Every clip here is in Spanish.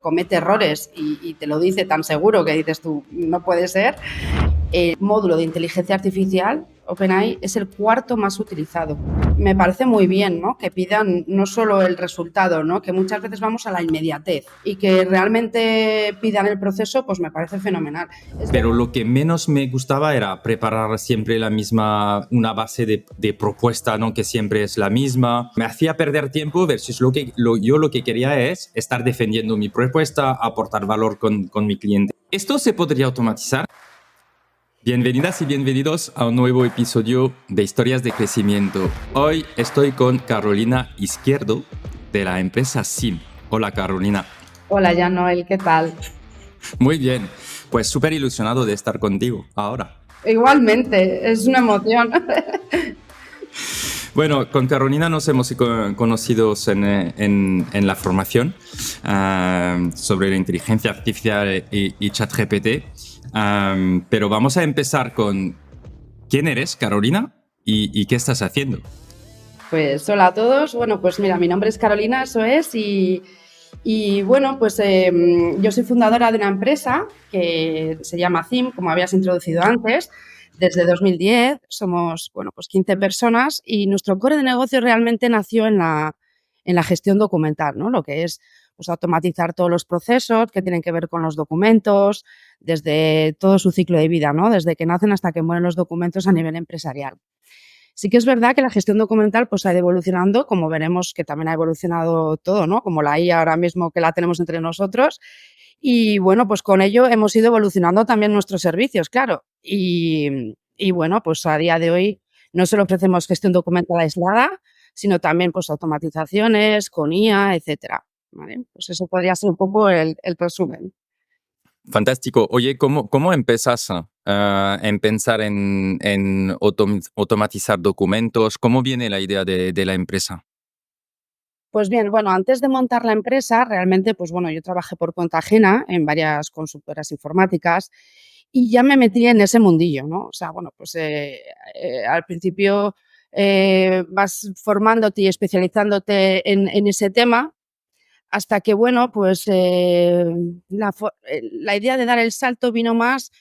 comete errores y te lo dice tan seguro que dices tú, no puede ser. El módulo de inteligencia artificial, OpenAI, es el cuarto más utilizado. Me parece muy bien, ¿no?, que pidan no solo el resultado, ¿no?, que muchas veces vamos a la inmediatez y que realmente pidan el proceso, pues me parece fenomenal. Pero lo que menos me gustaba era preparar siempre una base de propuesta, ¿no?, que siempre es la misma. Me hacía perder tiempo versus yo lo que quería es estar defendiendo mi propuesta, aportar valor con mi cliente. ¿Esto se podría automatizar? Bienvenidas y bienvenidos a un nuevo episodio de Historias de Crecimiento. Hoy estoy con Carolina Izquierdo de la empresa SIM. Hola, Carolina. Hola, Jan-Noel, ¿qué tal? Muy bien, pues súper ilusionado de estar contigo ahora. Igualmente, es una emoción. Bueno, con Carolina nos hemos conocido en la formación sobre la inteligencia artificial y ChatGPT. Pero vamos a empezar con ¿quién eres, Carolina? ¿Y qué estás haciendo? Pues hola a todos. Bueno, pues mira, mi nombre es Carolina, eso es, y bueno, pues yo soy fundadora de una empresa que se llama CIM, como habías introducido antes. Desde 2010 somos, bueno, pues 15 personas y nuestro core de negocio realmente nació en la gestión documental, ¿no? Lo que es, pues, automatizar todos los procesos que tienen que ver con los documentos, desde todo su ciclo de vida, ¿no?, desde que nacen hasta que mueren los documentos a nivel empresarial. Sí que es verdad que la gestión documental pues ha ido evolucionando, como veremos que también ha evolucionado todo, ¿no?, como la IA ahora mismo que la tenemos entre nosotros. Y bueno, pues con ello hemos ido evolucionando también nuestros servicios, claro. Y bueno, pues a día de hoy no solo ofrecemos gestión documental aislada, sino también pues automatizaciones con IA, etcétera, ¿vale? Pues eso podría ser un poco el resumen. Fantástico. Oye, ¿cómo empezás en pensar en automatizar documentos? ¿Cómo viene la idea de la empresa? Pues bien, bueno, antes de montar la empresa, realmente, pues bueno, yo trabajé por cuenta ajena en varias consultoras informáticas y ya me metí en ese mundillo, ¿no? O sea, bueno, pues al principio vas formándote y especializándote en ese tema hasta que, bueno, pues la idea de dar el salto vino más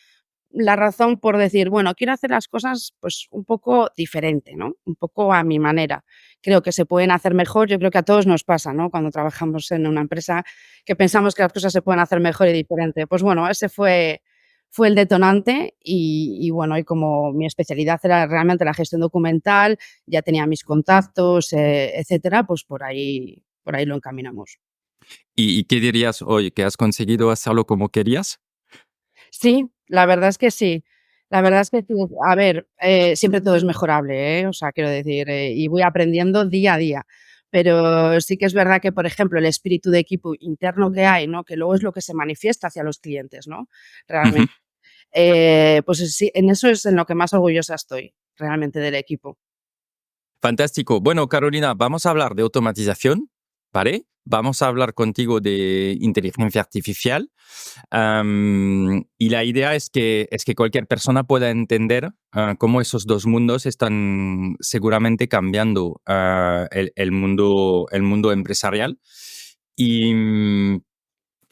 la razón por decir, bueno, quiero hacer las cosas pues un poco diferente, ¿no?, un poco a mi manera. Creo que se pueden hacer mejor, yo creo que a todos nos pasa, ¿no?, cuando trabajamos en una empresa que pensamos que las cosas se pueden hacer mejor y diferente. Pues bueno, ese fue el detonante y bueno, y como mi especialidad era realmente la gestión documental, ya tenía mis contactos, etcétera, pues por ahí lo encaminamos. ¿Y qué dirías hoy? ¿Que has conseguido hacerlo como querías? Sí, la verdad es que sí. La verdad es que sí. A ver, siempre todo es mejorable, ¿eh? O sea, quiero decir, y voy aprendiendo día a día. Pero sí que es verdad que, por ejemplo, el espíritu de equipo interno que hay, ¿no?, que luego es lo que se manifiesta hacia los clientes, ¿no?, Ujú. realmente. Pues sí, en eso es en lo que más orgullosa estoy, realmente, del equipo. Fantástico. Bueno, Carolina, vamos a hablar de automatización, ¿vale? Vamos a hablar contigo de inteligencia artificial. Y la idea es que cualquier persona pueda entender cómo esos dos mundos están seguramente cambiando el mundo empresarial. Y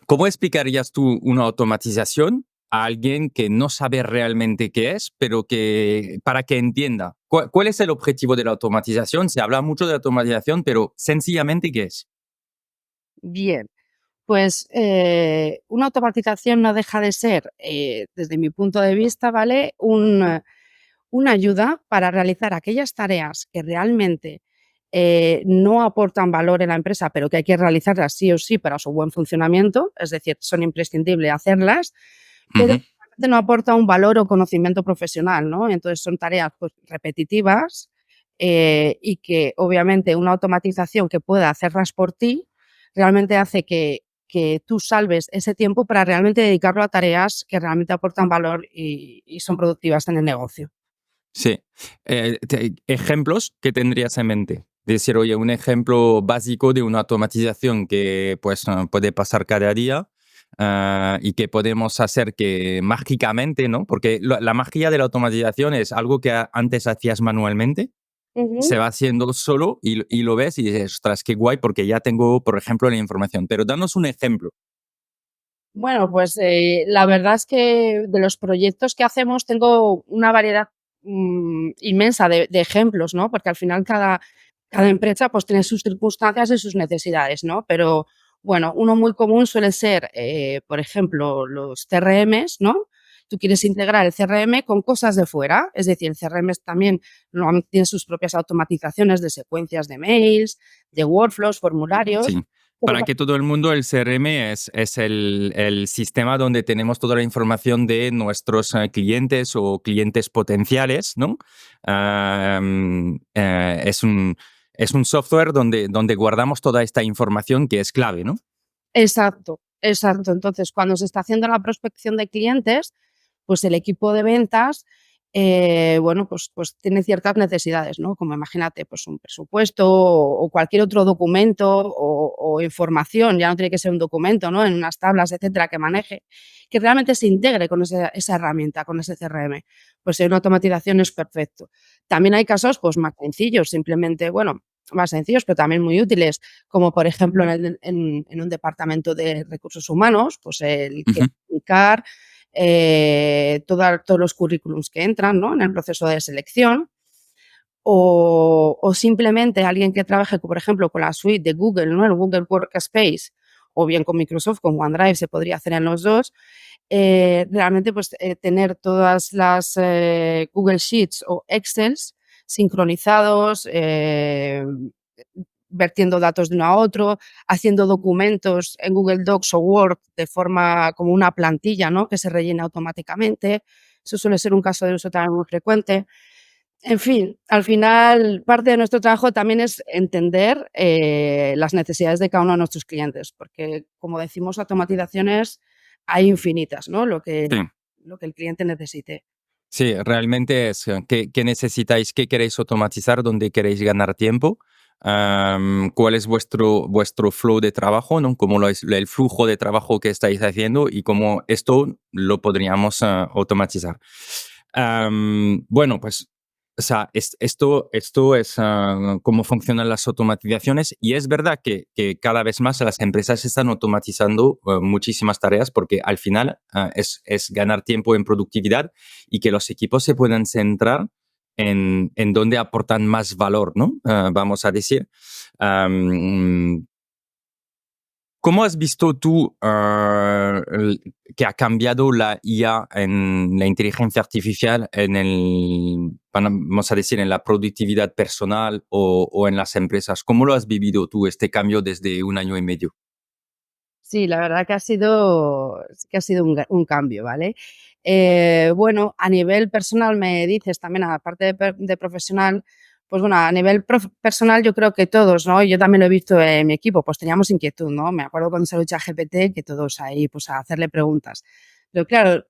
¿cómo explicarías tú una automatización a alguien que no sabe realmente qué es, pero que para que entienda? ¿Cuál es el objetivo de la automatización? Se habla mucho de automatización, pero sencillamente, ¿qué es? Bien. Pues, una automatización no deja de ser, desde mi punto de vista, ¿vale?, una ayuda para realizar aquellas tareas que realmente, no aportan valor en la empresa, pero que hay que realizarlas sí o sí para su buen funcionamiento, es decir, son imprescindibles hacerlas, pero Ujú. realmente no aporta un valor o conocimiento profesional, ¿no? Entonces son tareas, pues, repetitivas, y que obviamente una automatización que pueda hacerlas por ti, realmente hace que tú salves ese tiempo para realmente dedicarlo a tareas que realmente aportan valor y son productivas en el negocio. Sí. ¿Ejemplos que tendrías en mente? Decir, oye, un ejemplo básico de una automatización que pues, puede pasar cada día y que podemos hacer que mágicamente, ¿no? Porque la magia de la automatización es algo que antes hacías manualmente, se Ujú. va haciendo solo y lo ves y dices, ostras, qué guay, porque ya tengo, por ejemplo, la información. Pero danos un ejemplo. Bueno, pues la verdad es que de los proyectos que hacemos tengo una variedad inmensa de ejemplos, ¿no? Porque al final cada empresa pues tiene sus circunstancias y sus necesidades, ¿no? Pero bueno, uno muy común suele ser, por ejemplo, los CRMs, ¿no? Tú quieres integrar el CRM con cosas de fuera, es decir, el CRM también normalmente tiene sus propias automatizaciones de secuencias de mails, de workflows, formularios. Sí. Para que todo el mundo, el CRM es el sistema donde tenemos toda la información de nuestros clientes o clientes potenciales, ¿no? Es un software donde guardamos toda esta información que es clave, ¿no? Exacto, exacto. Entonces, cuando se está haciendo la prospección de clientes, pues el equipo de ventas, bueno, pues tiene ciertas necesidades, ¿no? Como imagínate, pues un presupuesto o cualquier otro documento o información, ya no tiene que ser un documento, ¿no? En unas tablas, etcétera, que maneje, que realmente se integre con esa herramienta, con ese CRM. Pues en una automatización es perfecto. También hay casos, pues más sencillos, simplemente, bueno, más sencillos, pero también muy útiles, como por ejemplo en un departamento de recursos humanos, pues el que Ujú. publicar todos los currículums que entran, ¿no? En el proceso de selección, o simplemente alguien que trabaje, por ejemplo, con la suite de Google, ¿no? El Google Workspace, o bien con Microsoft, con OneDrive, se podría hacer en los dos. Realmente, pues tener todas las Google Sheets o Excels sincronizados, vertiendo datos de uno a otro, haciendo documentos en Google Docs o Word de forma como una plantilla, ¿no? Que se rellena automáticamente. Eso suele ser un caso de uso también muy frecuente. En fin, al final, parte de nuestro trabajo también es entender las necesidades de cada uno de nuestros clientes, porque, como decimos, automatizaciones hay infinitas, ¿no? Sí. Lo que el cliente necesite. Sí, realmente es qué necesitáis, qué queréis automatizar, dónde queréis ganar tiempo, cuál es vuestro flow de trabajo, ¿no? Cómo el flujo de trabajo que estáis haciendo y cómo esto lo podríamos automatizar. Bueno, pues o sea, esto es cómo funcionan las automatizaciones y es verdad que cada vez más las empresas están automatizando muchísimas tareas porque al final es ganar tiempo en productividad y que los equipos se puedan centrar en donde aportan más valor, ¿no? Vamos a decir. Am, ¿Cómo has visto tú que ha cambiado la IA en la inteligencia artificial vamos a decir, en la productividad personal o en las empresas? ¿Cómo lo has vivido tú, este cambio desde un año y medio? Sí, la verdad que ha sido un cambio, ¿vale? Bueno, a nivel personal me dices también, aparte de profesional, pues bueno, a nivel personal yo creo que todos, ¿no? Y yo también lo he visto en mi equipo, pues teníamos inquietud, ¿no? Me acuerdo cuando salió ChatGPT que todos ahí, pues a hacerle preguntas. Pero claro,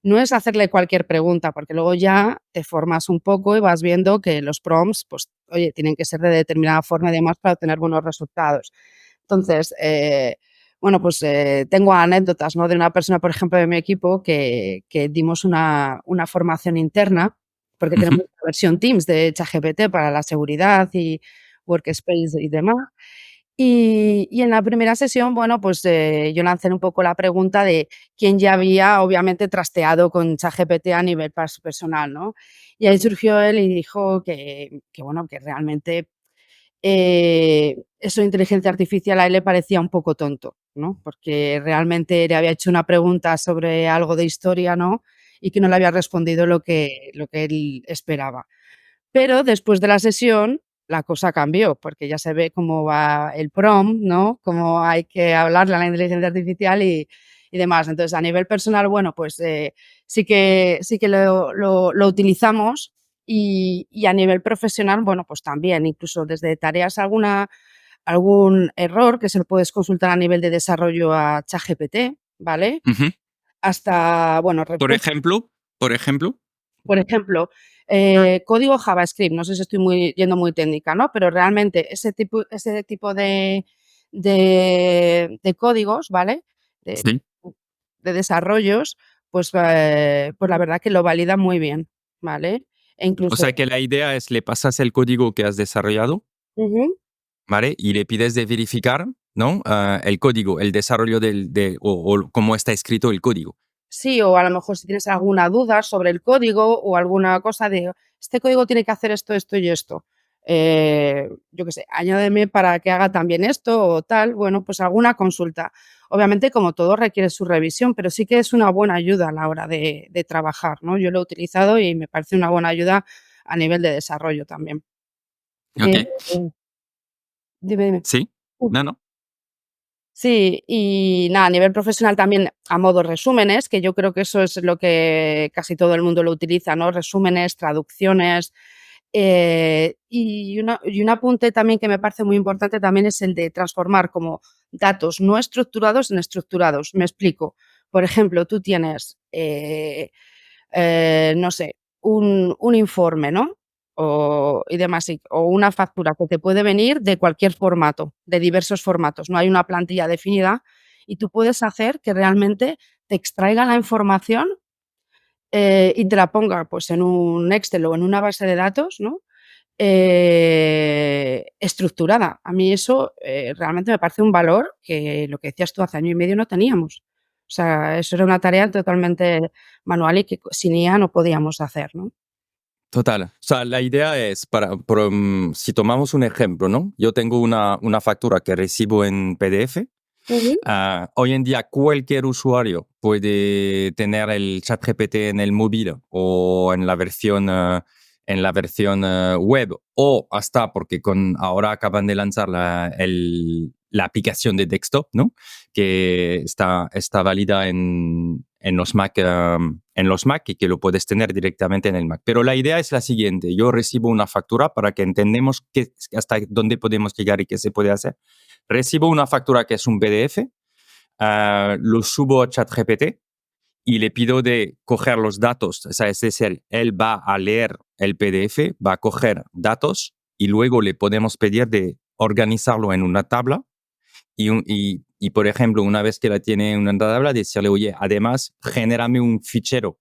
no es hacerle cualquier pregunta, porque luego ya te formas un poco y vas viendo que los prompts, pues, oye, tienen que ser de determinada forma y demás para obtener buenos resultados. Entonces, bueno, pues tengo anécdotas, ¿no? De una persona, por ejemplo, de mi equipo que dimos una formación interna, porque Ujú. tenemos la versión Teams de ChatGPT para la seguridad y Workspace y demás. Y en la primera sesión, bueno, pues yo lancé un poco la pregunta de quién ya había, obviamente, trasteado con ChatGPT a nivel personal, ¿no? Y ahí surgió él y dijo bueno, que realmente eso de inteligencia artificial a él le parecía un poco tonto, ¿no? Porque realmente le había hecho una pregunta sobre algo de historia, ¿no? Y que no le había respondido lo que él esperaba. Pero después de la sesión, la cosa cambió, porque ya se ve cómo va el prompt, ¿no? Cómo hay que hablarle a la inteligencia artificial y demás. Entonces, a nivel personal, bueno, pues sí que lo utilizamos y a nivel profesional, bueno, pues también, incluso desde tareas algún error que se lo puedes consultar a nivel de desarrollo a ChatGPT, ¿vale? Ujú. Hasta, bueno, Por ejemplo, por ejemplo. por ejemplo, código JavaScript, no sé si estoy yendo muy técnica, ¿no? Pero realmente ese tipo de códigos, ¿vale? De, Sí. de desarrollos, pues la verdad que lo valida muy bien, ¿vale? E O incluso, sea que la idea es le pasas el código que has desarrollado, ujú, ¿vale? Y le pides de verificar. ¿no? El código, el desarrollo o cómo está escrito el código. Sí, o a lo mejor si tienes alguna duda sobre el código o alguna cosa de este código tiene que hacer esto, esto y esto. Yo qué sé, añádeme para que haga también esto o tal. Bueno, pues alguna consulta. Obviamente, como todo, requiere su revisión, pero sí que es una buena ayuda a la hora de trabajar, ¿no? Yo lo he utilizado y me parece una buena ayuda a nivel de desarrollo también. Ok, Eh, dime, dime. sí, no, no, Sí, y nada, a nivel profesional también a modo resúmenes, que yo creo que eso es lo que casi todo el mundo lo utiliza, ¿no? Resúmenes, traducciones. Y un apunte también que me parece muy importante también es el de transformar como datos no estructurados en estructurados. Me explico. Por ejemplo, tú tienes, no sé, un informe, ¿no? Y demás, o una factura que te puede venir de cualquier formato, de diversos formatos. No hay una plantilla definida y tú puedes hacer que realmente te extraiga la información y te la ponga pues en un Excel o en una base de datos, ¿no? Estructurada. A mí eso realmente me parece un valor que lo que decías tú hace año y medio no teníamos. O sea, eso era una tarea totalmente manual y que sin IA no podíamos hacer, ¿no? total. O sea, la idea es, si tomamos un ejemplo, ¿no? Yo tengo una factura que recibo en PDF. Ujú. Hoy en día cualquier usuario puede tener el ChatGPT en el móvil o en la versión web o hasta porque ahora acaban de lanzar la aplicación de desktop, ¿no? Que está válida en los Mac y que lo puedes tener directamente en el Mac. Pero la idea es la siguiente. Yo recibo una factura para que entendamos hasta dónde podemos llegar y qué se puede hacer. Recibo una factura que es un PDF, lo subo a ChatGPT y le pido de coger los datos. O sea, es decir, él va a leer el PDF, va a coger datos y luego le podemos pedir de organizarlo en una tabla por ejemplo, una vez que la tiene en una tabla, decirle, oye, además, genérame un fichero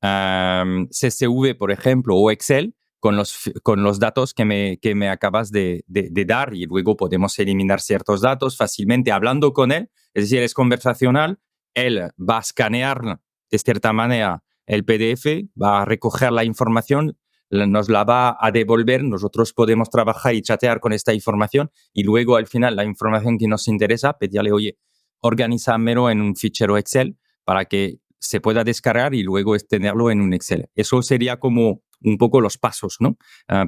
CSV, por ejemplo, o Excel con los datos que me acabas de dar y luego podemos eliminar ciertos datos fácilmente hablando con él. Es decir, es conversacional. Él va a escanear de cierta manera el PDF, va a recoger la información, nos la va a devolver. Nosotros podemos trabajar y chatear con esta información y luego al final la información que nos interesa, pedirle, oye, organízamelo en un fichero Excel para que se pueda descargar y luego es tenerlo en un Excel. Eso sería como un poco los pasos, ¿no?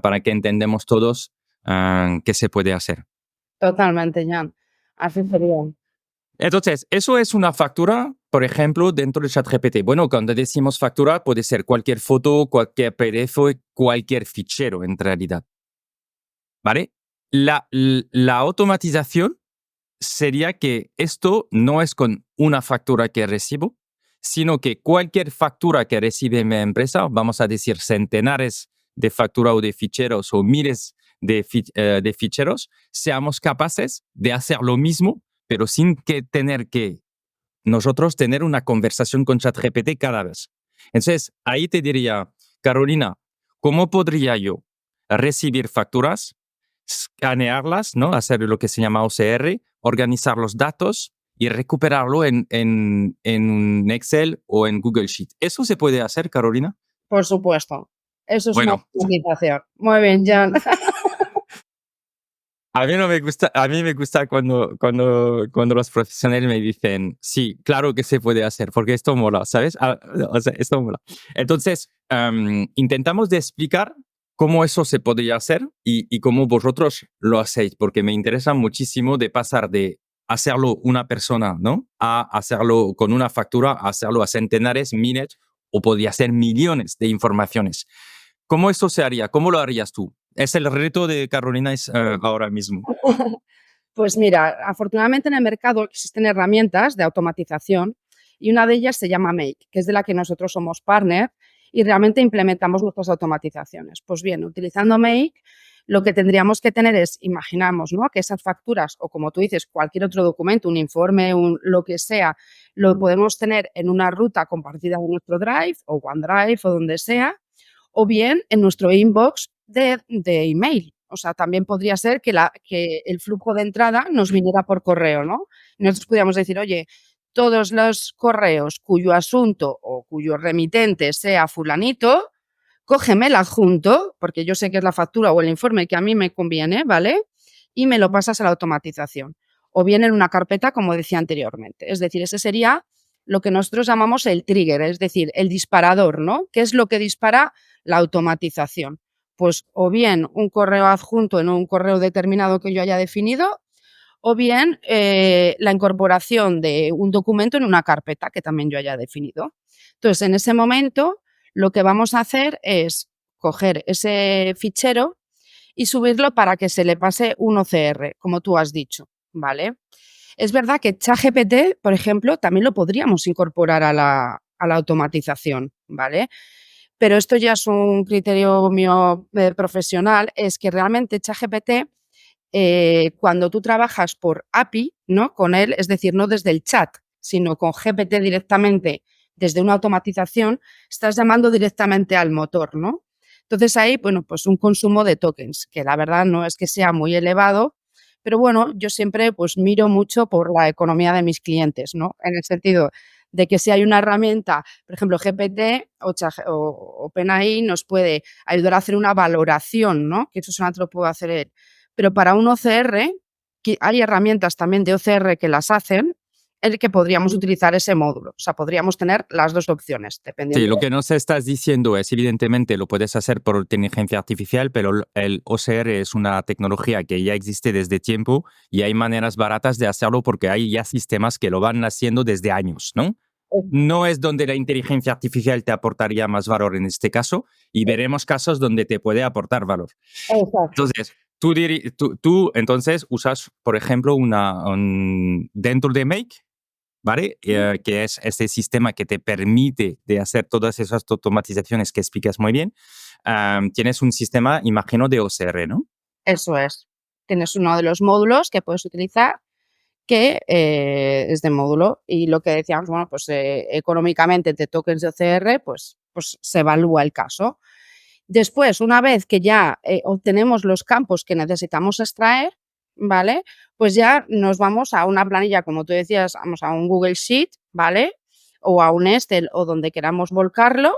Para que entendamos todos qué se puede hacer. Totalmente, Jan. Así sería. Entonces, eso es una factura, por ejemplo, dentro de ChatGPT. Bueno, cuando decimos factura, puede ser cualquier foto, cualquier PDF, cualquier fichero en realidad. ¿Vale? La automatización sería que esto no es con una factura que recibo, sino que cualquier factura que recibe mi empresa, vamos a decir centenares de facturas o de ficheros o miles de ficheros, seamos capaces de hacer lo mismo, pero sin que tener que nosotros tener una conversación con ChatGPT cada vez. Entonces, ahí te diría, Carolina, ¿cómo podría yo recibir facturas, escanearlas, ¿no? Hacer lo que se llama OCR, organizar los datos y recuperarlo en un Excel o en Google Sheet? ¿Eso se puede hacer, Carolina? Por supuesto. Eso es una Bueno, automatización. Muy bien, Jan. a mí no me gusta, a mí me gusta cuando los profesionales me dicen, sí, claro que se puede hacer, porque esto mola, ¿sabes? O sea, esto mola. Entonces, intentamos de explicar cómo eso se podría hacer y cómo vosotros lo hacéis, porque me interesa muchísimo de pasar de hacerlo una persona, ¿no? A hacerlo con una factura, a hacerlo a centenares, miles o podría ser millones de informaciones. ¿Cómo eso se haría? ¿Cómo lo harías tú? Es el reto de Carolina ahora mismo. Pues mira, afortunadamente en el mercado existen herramientas de automatización y una de ellas se llama Make, que es de la que nosotros somos partner y realmente implementamos nuestras automatizaciones. Pues bien, utilizando Make, lo que tendríamos que tener es, imaginamos, ¿no? Que esas facturas o como tú dices, cualquier otro documento, un informe, lo que sea, lo podemos tener en una ruta compartida en nuestro Drive o OneDrive o donde sea, o bien en nuestro inbox de email. O sea, también podría ser que el flujo de entrada nos viniera por correo, ¿no? Nosotros podríamos decir, oye, todos los correos cuyo asunto o cuyo remitente sea fulanito, cógeme el adjunto, porque yo sé que es la factura o el informe que a mí me conviene, ¿vale? Y me lo pasas a la automatización. O bien en una carpeta, como decía anteriormente. Es decir, ese sería lo que nosotros llamamos el trigger, es decir, el disparador, ¿no? ¿Qué es lo que dispara la automatización? Pues o bien un correo adjunto en un correo determinado que yo haya definido, o bien la incorporación de un documento en una carpeta que también yo haya definido. Entonces, en ese momento, lo que vamos a hacer es coger ese fichero y subirlo para que se le pase un OCR, como tú has dicho, ¿vale? Es verdad que ChatGPT, por ejemplo, también lo podríamos incorporar a la automatización, ¿vale? Pero esto ya es un criterio mío profesional, es que realmente ChatGPT, cuando tú trabajas por API, ¿no? Con él, es decir, no desde el chat, sino con GPT directamente desde una automatización, estás llamando directamente al motor, ¿no? Entonces ahí, bueno, pues un consumo de tokens, que la verdad no es que sea muy elevado, pero bueno, yo siempre pues miro mucho por la economía de mis clientes, ¿no? En el sentido de que si hay una herramienta, por ejemplo, GPT o OpenAI nos puede ayudar a hacer una valoración, ¿no? Que eso solamente lo puedo hacer él. Pero para un OCR, que hay herramientas también de OCR que las hacen, en el que podríamos utilizar ese módulo. O sea, podríamos tener las dos opciones, Sí, dependiendo. lo que nos estás diciendo es, evidentemente, lo puedes hacer por inteligencia artificial, pero el OCR es una tecnología que ya existe desde tiempo y hay maneras baratas de hacerlo porque hay ya sistemas que lo van haciendo desde años, ¿no? No es donde la inteligencia artificial te aportaría más valor en este caso y veremos casos donde te puede aportar valor. Exacto. Entonces, tú entonces usas, por ejemplo, dentro de Make, ¿vale? Que es este sistema que te permite de hacer todas esas automatizaciones que explicas muy bien. Tienes un sistema, imagino, de OCR, ¿no? Eso es. Tienes uno de los módulos que puedes utilizar que es de módulo y lo que decíamos, bueno, pues económicamente de tokens de OCR, pues se evalúa el caso. Después, una vez que ya obtenemos los campos que necesitamos extraer, ¿vale? Pues ya nos vamos a una planilla, como tú decías, vamos a un Google Sheet, ¿vale? O a un Excel o donde queramos volcarlo,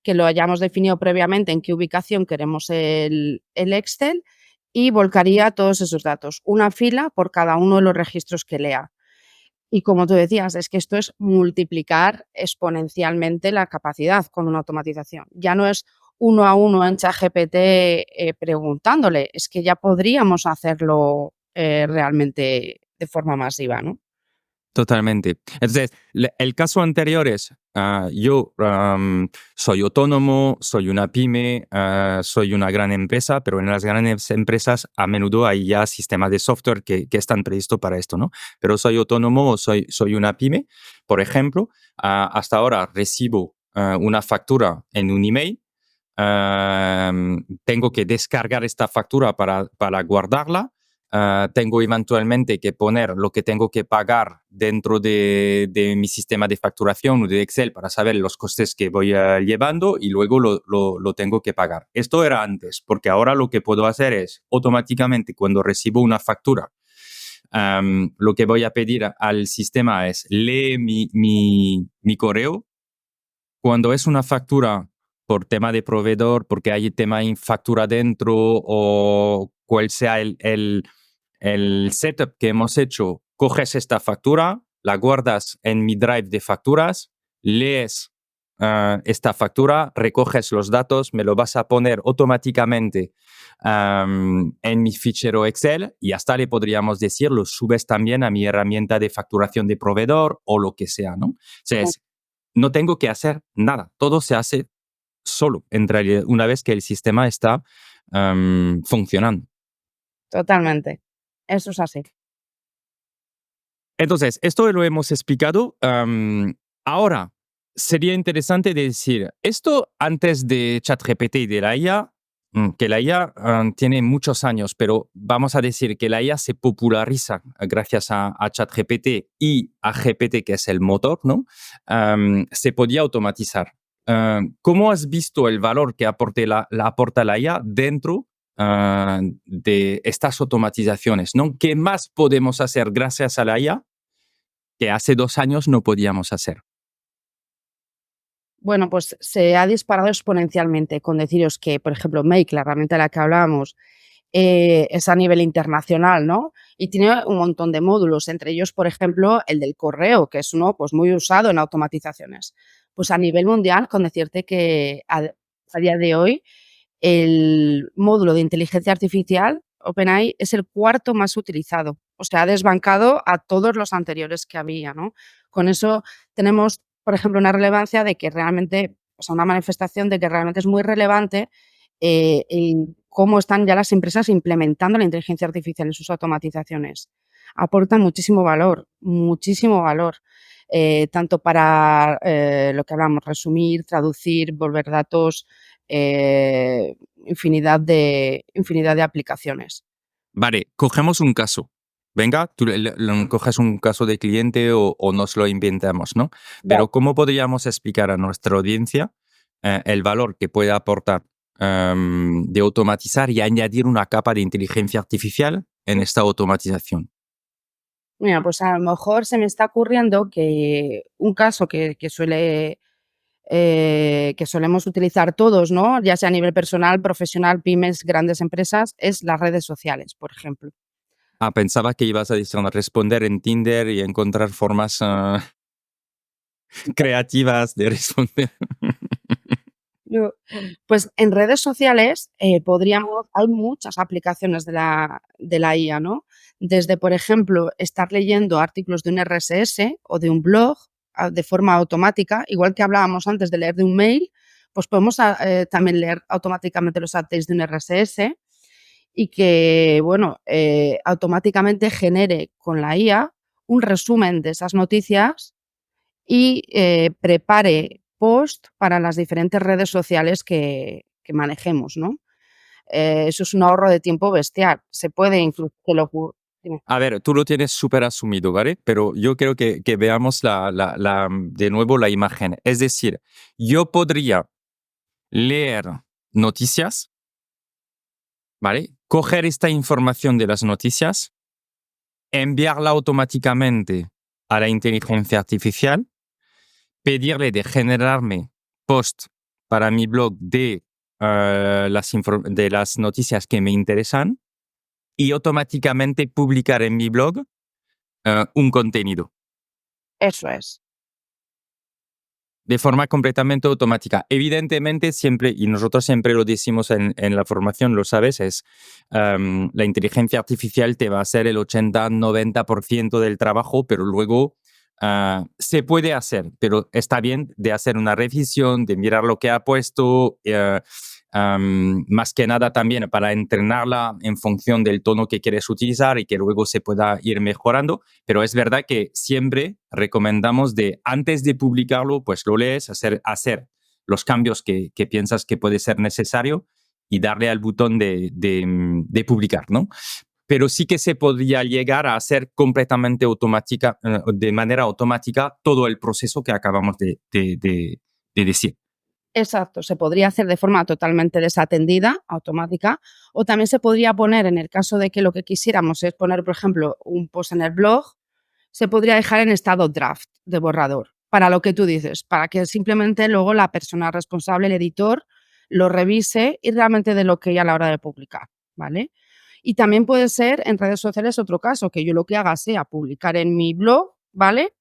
que lo hayamos definido previamente en qué ubicación queremos el Excel y volcaría todos esos datos, una fila por cada uno de los registros que lea. Y como tú decías, es que esto es multiplicar exponencialmente la capacidad con una automatización. Ya no es uno a uno en ChatGPT preguntándole, es que ya podríamos hacerlo realmente de forma masiva, ¿no? Totalmente. Entonces, el caso anterior es, yo soy autónomo, soy una pyme, soy una gran empresa, pero en las grandes empresas a menudo hay ya sistemas de software que están previstos para esto, ¿no? Pero soy autónomo o soy una pyme, por ejemplo, hasta ahora recibo una factura en un email, tengo que descargar esta factura para guardarla. Tengo eventualmente que poner lo que tengo que pagar dentro de mi sistema de facturación o de Excel para saber los costes que voy llevando y luego lo tengo que pagar. Esto era antes, porque ahora lo que puedo hacer es automáticamente cuando recibo una factura, lo que voy a pedir al sistema es lee mi correo. Cuando es una factura por tema de proveedor, porque hay tema en factura dentro o cual sea el setup que hemos hecho, coges esta factura, la guardas en mi drive de facturas, lees esta factura, recoges los datos, me lo vas a poner automáticamente en mi fichero Excel y hasta le podríamos decir, lo subes también a mi herramienta de facturación de proveedor o lo que sea, ¿no? O sea, no tengo que hacer nada, todo se hace solo, en realidad, una vez que el sistema está funcionando. Totalmente. Eso es así. Entonces, esto lo hemos explicado. Ahora, sería interesante decir, esto antes de ChatGPT y de la IA, que la IA tiene muchos años, pero vamos a decir que la IA se populariza gracias a ChatGPT y a GPT, que es el motor, ¿no? Se podía automatizar. ¿Cómo has visto el valor que aporta la IA dentro de estas automatizaciones, ¿no? ¿Qué más podemos hacer gracias a la IA que hace 2 años no podíamos hacer? Bueno, pues se ha disparado exponencialmente con deciros que, por ejemplo, Make, la herramienta de la que hablábamos, es a nivel internacional, ¿no? Y tiene un montón de módulos, entre ellos, por ejemplo, el del correo, que es uno pues, muy usado en automatizaciones. Pues a nivel mundial, con decirte que a día de hoy el módulo de inteligencia artificial, OpenAI, es el cuarto más utilizado. O sea, ha desbancado a todos los anteriores que había, ¿no? Con eso tenemos, por ejemplo, una relevancia de que realmente, o sea, una manifestación de que realmente es muy relevante cómo están ya las empresas implementando la inteligencia artificial en sus automatizaciones. Aportan muchísimo valor, tanto para lo que hablamos, resumir, traducir, volver datos, infinidad de aplicaciones. Vale, cogemos un caso. Venga, tú coges un caso de cliente o nos lo inventamos, ¿no? Vale. Pero ¿cómo podríamos explicar a nuestra audiencia el valor que puede aportar de automatizar y añadir una capa de inteligencia artificial en esta automatización? Mira, pues a lo mejor se me está ocurriendo que un caso que solemos utilizar todos, ¿no? Ya sea a nivel personal, profesional, pymes, grandes empresas, es las redes sociales, por ejemplo. Ah, pensaba que ibas a decir, responder en Tinder y encontrar formas creativas de responder. Yo Pues en redes sociales, hay muchas aplicaciones de la IA, ¿no? Desde, por ejemplo, estar leyendo artículos de un RSS o de un blog, de forma automática, igual que hablábamos antes de leer de un mail, pues podemos también leer automáticamente los updates de un RSS y que, bueno, automáticamente genere con la IA un resumen de esas noticias y prepare post para las diferentes redes sociales que manejemos, ¿no? Eso es un ahorro de tiempo bestial. Se puede incluso dime. A ver, tú lo tienes súper asumido, ¿vale? Pero yo creo que veamos de nuevo la imagen. Es decir, yo podría leer noticias, ¿vale? Coger esta información de las noticias, enviarla automáticamente a la inteligencia artificial, pedirle de generarme post para mi blog de las noticias que me interesan y automáticamente publicar en mi blog un contenido Eso es. de forma completamente automática. Evidentemente, siempre, y nosotros siempre lo decimos en la formación, lo sabes, es la inteligencia artificial te va a hacer el 80-90% del trabajo, pero luego se puede hacer, pero está bien de hacer una revisión, de mirar lo que ha puesto, más que nada también para entrenarla en función del tono que quieres utilizar y que luego se pueda ir mejorando. Pero es verdad que siempre recomendamos de, antes de publicarlo, pues lo lees, hacer los cambios que piensas que puede ser necesario y darle al botón de publicar, ¿no? Pero sí que se podría llegar a hacer completamente automática, de manera automática, todo el proceso que acabamos de decir. Exacto, se podría hacer de forma totalmente desatendida, automática, o también se podría poner, en el caso de que lo que quisiéramos es poner, por ejemplo, un post en el blog, se podría dejar en estado draft de borrador, para lo que tú dices, para que simplemente luego la persona responsable, el editor, lo revise y realmente de lo que hay a la hora de publicar, ¿vale? Y también puede ser en redes sociales otro caso, que yo lo que haga sea publicar en mi blog, ¿vale?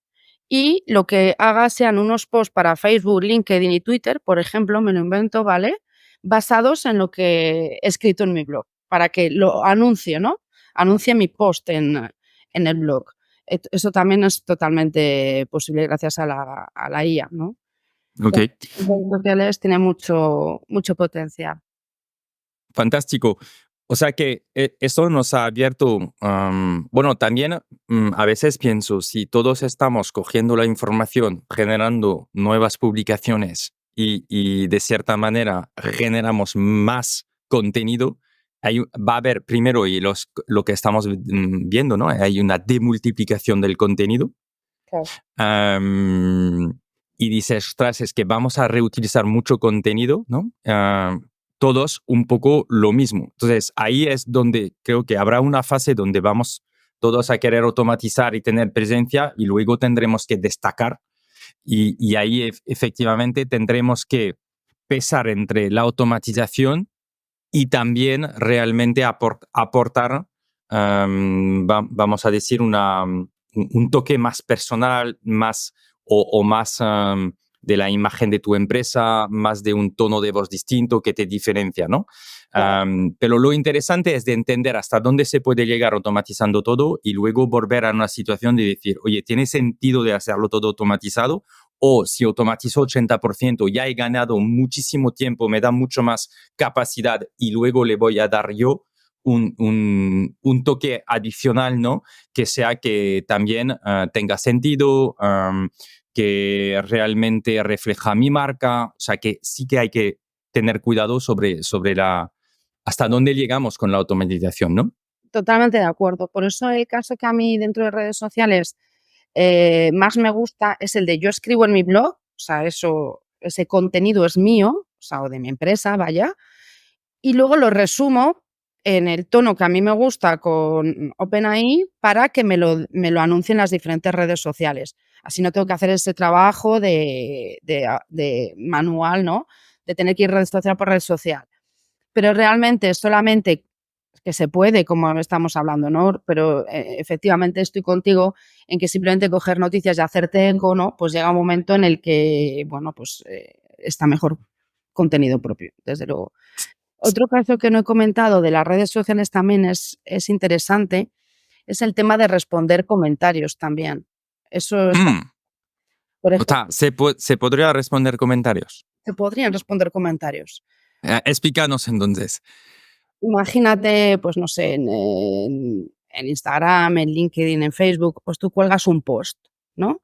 Y lo que haga sean unos posts para Facebook, LinkedIn y Twitter, por ejemplo, me lo invento, ¿vale? Basados en lo que he escrito en mi blog, para que lo anuncie, ¿no? Anuncie mi post en el blog. Eso también es totalmente posible gracias a la IA, ¿no? Ok. Las redes sociales tiene mucho potencial. Fantástico. O sea que esto nos ha abierto, bueno, también a veces pienso, si todos estamos cogiendo la información, generando nuevas publicaciones y de cierta manera generamos más contenido, va a haber primero, y lo que estamos viendo, ¿no? Hay una demultiplicación del contenido. Claro. Y dices, ostras, es que vamos a reutilizar mucho contenido, ¿no? todos un poco lo mismo. Entonces, ahí es donde creo que habrá una fase donde vamos todos a querer automatizar y tener presencia y luego tendremos que destacar y ahí efectivamente tendremos que pesar entre la automatización y también realmente aportar, vamos a decir, un toque más personal, más o más de la imagen de tu empresa, más de un tono de voz distinto que te diferencia, ¿no? Claro. Pero lo interesante es de entender hasta dónde se puede llegar automatizando todo y luego volver a una situación de decir, oye, ¿tiene sentido de hacerlo todo automatizado? O si automatizo 80%, ya he ganado muchísimo tiempo, me da mucho más capacidad y luego le voy a dar yo un toque adicional, ¿no? Que sea que también tenga sentido, que realmente refleja mi marca, o sea que sí que hay que tener cuidado sobre hasta dónde llegamos con la automatización, ¿no? Totalmente de acuerdo. Por eso el caso que a mí dentro de redes sociales más me gusta es el de yo escribo en mi blog, o sea, ese contenido es mío, o sea, o de mi empresa, vaya, y luego lo resumo en el tono que a mí me gusta con OpenAI para que me lo anuncien las diferentes redes sociales. Así no tengo que hacer ese trabajo de manual, ¿no? De tener que ir red social por red social. Pero realmente solamente que se puede, como estamos hablando, ¿no? Pero efectivamente estoy contigo en que simplemente coger noticias y hacerte eco, ¿no? Pues llega un momento en el que, bueno, pues está mejor contenido propio, desde luego. Otro caso que no he comentado de las redes sociales también es interesante, es el tema de responder comentarios también. Eso está, Mm. por O sea, ejemplo, se podría responder comentarios. se podrían responder comentarios. Explícanos entonces. Imagínate, pues no sé, en Instagram, en LinkedIn, en Facebook, pues tú cuelgas un post, ¿no?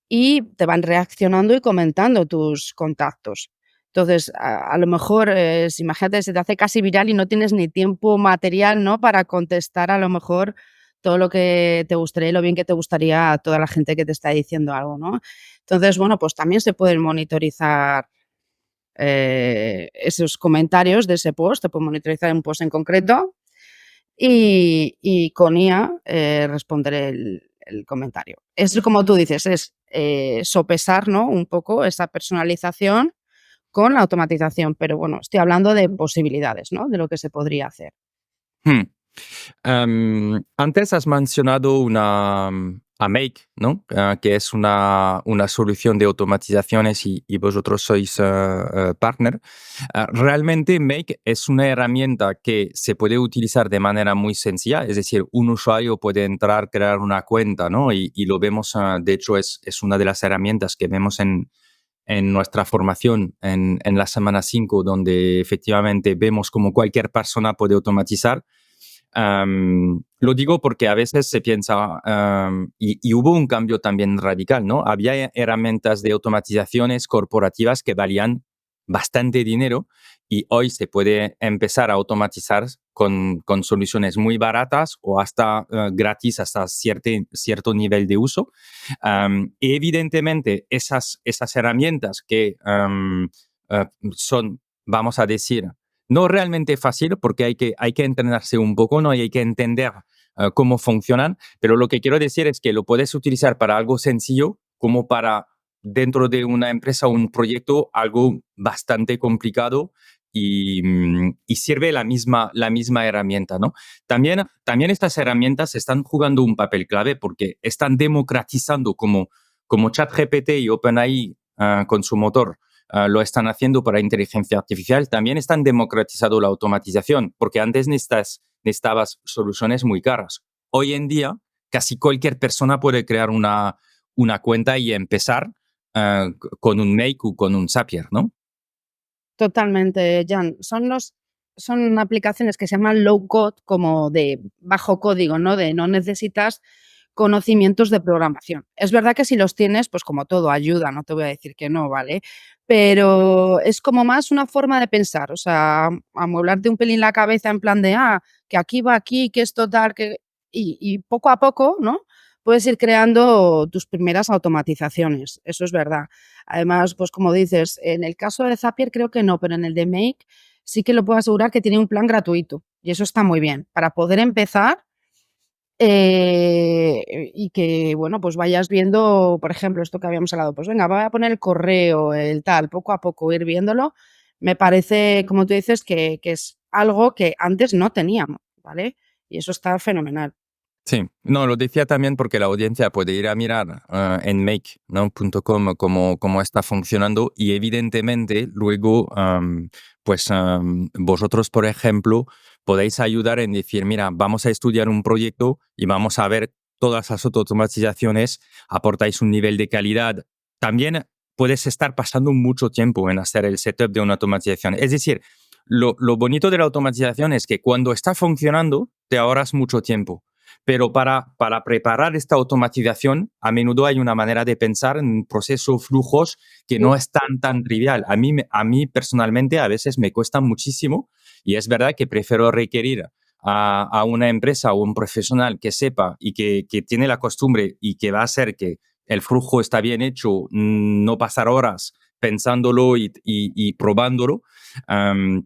Y te van reaccionando y comentando tus contactos. Entonces, a lo mejor, si imagínate, se te hace casi viral y no tienes ni tiempo material, ¿no?, para contestar a lo mejor todo lo que te gustaría y lo bien que te gustaría a toda la gente que te está diciendo algo, ¿no? Entonces, bueno, pues también se pueden monitorizar esos comentarios de ese post, te pueden monitorizar un post en concreto y con IA responder el comentario. Es como tú dices, es sopesar, ¿no?, un poco esa personalización con la automatización, pero bueno, estoy hablando de posibilidades, ¿no?, de lo que se podría hacer. Hmm. Antes has mencionado a Make, ¿no? Que es una solución de automatizaciones y vosotros sois partner. Realmente Make es una herramienta que se puede utilizar de manera muy sencilla, es decir, un usuario puede entrar, crear una cuenta, ¿no? Y lo vemos, de hecho, es una de las herramientas que vemos en nuestra formación en la semana 5, donde efectivamente vemos cómo cualquier persona puede automatizar. Lo digo porque a veces se piensa, y hubo un cambio también radical, ¿no? Había herramientas de automatizaciones corporativas que valían bastante dinero y hoy se puede empezar a automatizar con soluciones muy baratas o hasta gratis hasta cierto nivel de uso. Y evidentemente esas herramientas que son, vamos a decir, no realmente fácil porque hay que entrenarse un poco, ¿no? Y hay que entender cómo funcionan, pero lo que quiero decir es que lo puedes utilizar para algo sencillo como para dentro de una empresa o un proyecto algo bastante complicado y sirve la misma herramienta, ¿no? También estas herramientas están jugando un papel clave porque están democratizando como ChatGPT y OpenAI con su motor lo están haciendo para inteligencia artificial, también están democratizando la automatización, porque antes necesitabas soluciones muy caras. Hoy en día, casi cualquier persona puede crear una cuenta y empezar con un Make o con un Zapier, ¿no? Totalmente, Jan. Son aplicaciones que se llaman low code, como de bajo código, ¿no? De no necesitas conocimientos de programación. Es verdad que si los tienes, pues como todo, ayuda, no te voy a decir que no, ¿vale? Pero es como más una forma de pensar, o sea, amueblarte un pelín la cabeza en plan de, que aquí va aquí, que esto tal, que... Y poco a poco, ¿no? Puedes ir creando tus primeras automatizaciones, eso es verdad. Además, pues como dices, en el caso de Zapier creo que no, pero en el de Make sí que lo puedo asegurar que tiene un plan gratuito y eso está muy bien para poder empezar y que, bueno, pues vayas viendo, por ejemplo, esto que habíamos hablado, pues venga, voy a poner el correo, el tal, poco a poco ir viéndolo. Me parece, como tú dices, que es algo que antes no teníamos, ¿vale? Y eso está fenomenal. Sí, no, lo decía también porque la audiencia puede ir a mirar en make, ¿no? .com cómo está funcionando y evidentemente luego, vosotros, por ejemplo, podéis ayudar en decir, mira, vamos a estudiar un proyecto y vamos a ver todas las automatizaciones, aportáis un nivel de calidad. También puedes estar pasando mucho tiempo en hacer el setup de una automatización. Es decir, lo bonito de la automatización es que cuando está funcionando, te ahorras mucho tiempo. Pero para preparar esta automatización, a menudo hay una manera de pensar en un proceso, flujos, que no es tan trivial. A mí personalmente a veces me cuesta muchísimo y es verdad que prefiero requerir a una empresa o un profesional que sepa y que tiene la costumbre y que va a hacer que el flujo está bien hecho, no pasar horas pensándolo y probándolo,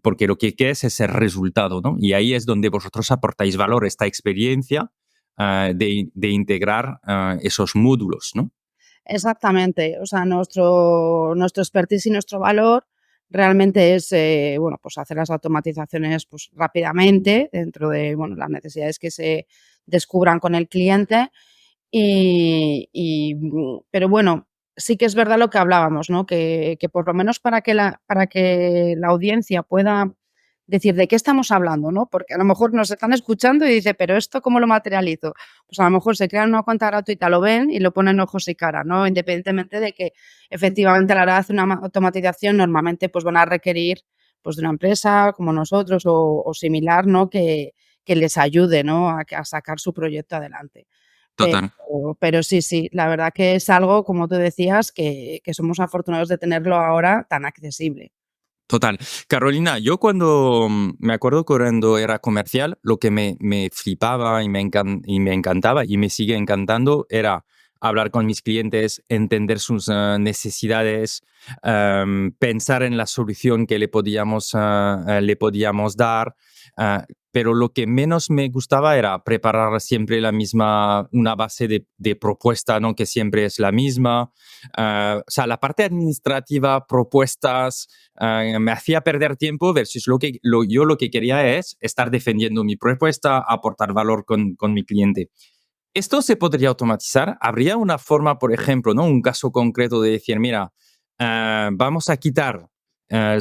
porque lo que es el resultado, ¿no? Y ahí es donde vosotros aportáis valor, esta experiencia de integrar esos módulos, ¿no? Exactamente. O sea, nuestro expertise y nuestro valor realmente es, bueno, pues hacer las automatizaciones pues, rápidamente dentro de, bueno, las necesidades que se descubran con el cliente. Pero bueno, sí que es verdad lo que hablábamos, ¿no? Que por lo menos para que la audiencia pueda decir de qué estamos hablando, ¿no? Porque a lo mejor nos están escuchando y dice, pero ¿esto cómo lo materializo? Pues a lo mejor se crean una cuenta gratuita, lo ven y lo ponen ojos y cara, ¿no? Independientemente de que efectivamente a la hora de hacer una automatización normalmente pues van a requerir pues de una empresa como nosotros o similar, ¿no? Que les ayude, ¿no? A sacar su proyecto adelante. Total. Pero sí, sí, la verdad que es algo, como tú decías, que somos afortunados de tenerlo ahora tan accesible. Total. Carolina, yo cuando me acuerdo cuando era comercial, lo que me flipaba y me encantaba y me sigue encantando era hablar con mis clientes, entender sus necesidades, pensar en la solución que le podíamos dar. Pero lo que menos me gustaba era preparar siempre una base de propuesta, ¿no? Que siempre es la misma. O sea, la parte administrativa, propuestas, me hacía perder tiempo versus yo lo que quería es estar defendiendo mi propuesta, aportar valor con mi cliente. ¿Esto se podría automatizar? ¿Habría una forma, por ejemplo, ¿no? Un caso concreto de decir, mira, vamos a quitar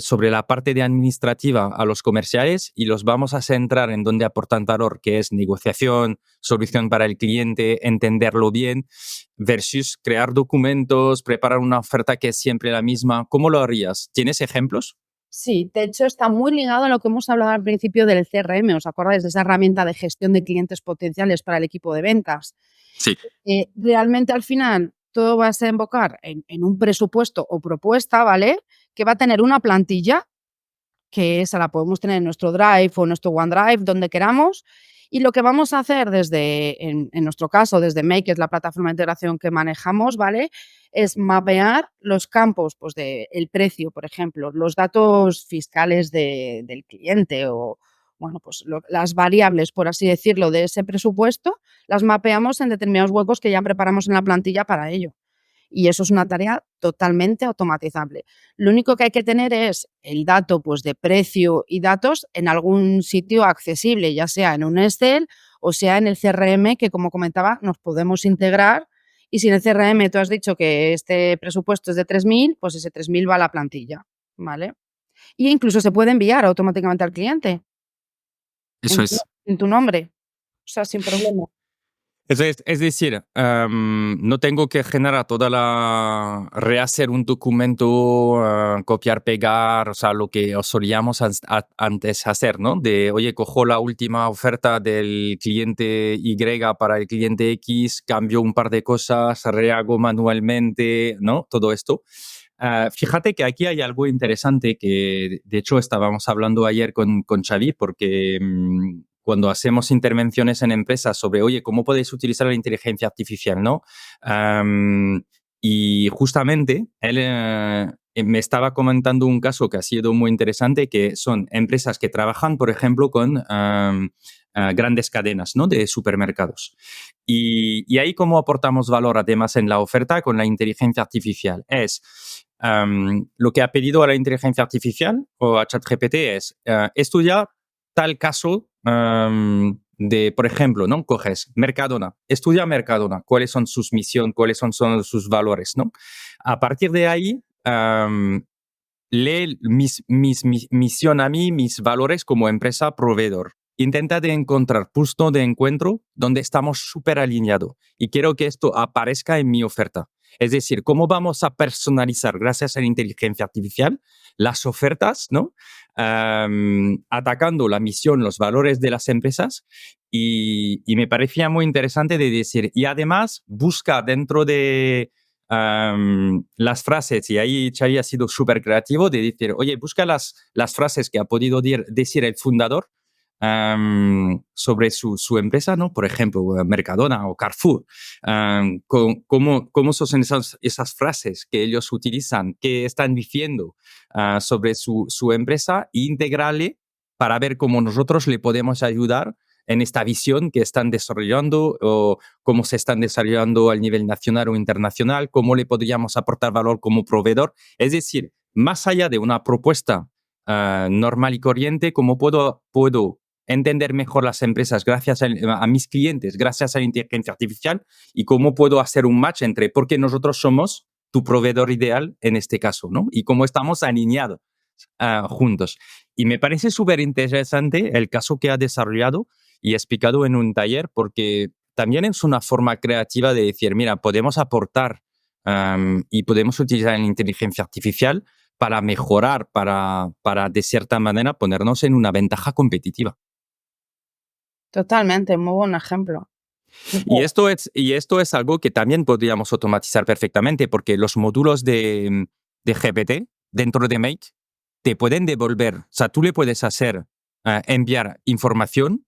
sobre la parte de administrativa a los comerciales y los vamos a centrar en donde aportan valor, que es negociación, solución para el cliente, entenderlo bien, versus crear documentos, preparar una oferta que es siempre la misma? ¿Cómo lo harías? ¿Tienes ejemplos? Sí, de hecho está muy ligado a lo que hemos hablado al principio del CRM, ¿os acordáis de esa herramienta de gestión de clientes potenciales para el equipo de ventas? Sí. Realmente al final todo va a desembocar en un presupuesto o propuesta, ¿vale? Que va a tener una plantilla que esa la podemos tener en nuestro Drive o en nuestro OneDrive, donde queramos. Y lo que vamos a hacer en nuestro caso, desde Make, que es la plataforma de integración que manejamos, ¿vale? Es mapear los campos, pues, del precio, por ejemplo, los datos fiscales del cliente o, bueno, pues las variables, por así decirlo, de ese presupuesto, las mapeamos en determinados huecos que ya preparamos en la plantilla para ello. Y eso es una tarea totalmente automatizable. Lo único que hay que tener es el dato, pues, de precio y datos en algún sitio accesible, ya sea en un Excel o sea en el CRM, que, como comentaba, nos podemos integrar. Y si en el CRM tú has dicho que este presupuesto es de 3.000, pues ese 3.000 va a la plantilla, ¿vale? Y incluso se puede enviar automáticamente al cliente Eso es. en tu nombre, o sea, sin problema. Es decir, no tengo que generar rehacer un documento, copiar, pegar, o sea, lo que solíamos antes hacer, ¿no? De, oye, cojo la última oferta del cliente Y para el cliente X, cambio un par de cosas, rehago manualmente, ¿no? Todo esto. Fíjate que aquí hay algo interesante que, de hecho, estábamos hablando ayer con Xavi, porque cuando hacemos intervenciones en empresas sobre, oye, ¿cómo podéis utilizar la inteligencia artificial, no? Y justamente él me estaba comentando un caso que ha sido muy interesante, que son empresas que trabajan, por ejemplo, con grandes cadenas, ¿no? De supermercados. Y ahí cómo aportamos valor, además, en la oferta con la inteligencia artificial. Es lo que ha pedido a la inteligencia artificial o a ChatGPT es estudia tal caso de, por ejemplo, ¿no? Coges Mercadona, estudia Mercadona, cuáles son sus misiones, cuáles son sus valores, ¿no? A partir de ahí, lee mis misión a mí, mis valores como empresa proveedor. Intenta de encontrar punto de encuentro donde estamos súper alineados y quiero que esto aparezca en mi oferta. Es decir, cómo vamos a personalizar, gracias a la inteligencia artificial, las ofertas, ¿no? Atacando la misión, los valores de las empresas y me parecía muy interesante de decir, y además busca dentro de las frases, y ahí Xavi ha sido súper creativo de decir, oye, busca las frases que ha podido decir el fundador sobre su empresa, ¿no? Por ejemplo, Mercadona o Carrefour. ¿Cómo son esas frases que ellos utilizan, que están diciendo sobre su empresa e integrarle para ver cómo nosotros le podemos ayudar en esta visión que están desarrollando o cómo se están desarrollando a nivel nacional o internacional, cómo le podríamos aportar valor como proveedor. Es decir, más allá de una propuesta normal y corriente, cómo puedo entender mejor las empresas gracias a mis clientes, gracias a la inteligencia artificial y cómo puedo hacer un match entre por qué nosotros somos tu proveedor ideal en este caso, ¿no? Y cómo estamos alineados juntos. Y me parece súper interesante el caso que ha desarrollado y explicado en un taller porque también es una forma creativa de decir, mira, podemos aportar y podemos utilizar la inteligencia artificial para mejorar, para de cierta manera ponernos en una ventaja competitiva. Totalmente, muy buen ejemplo. Y esto es algo que también podríamos automatizar perfectamente porque los módulos de GPT dentro de Make te pueden devolver, o sea, tú le puedes hacer enviar información,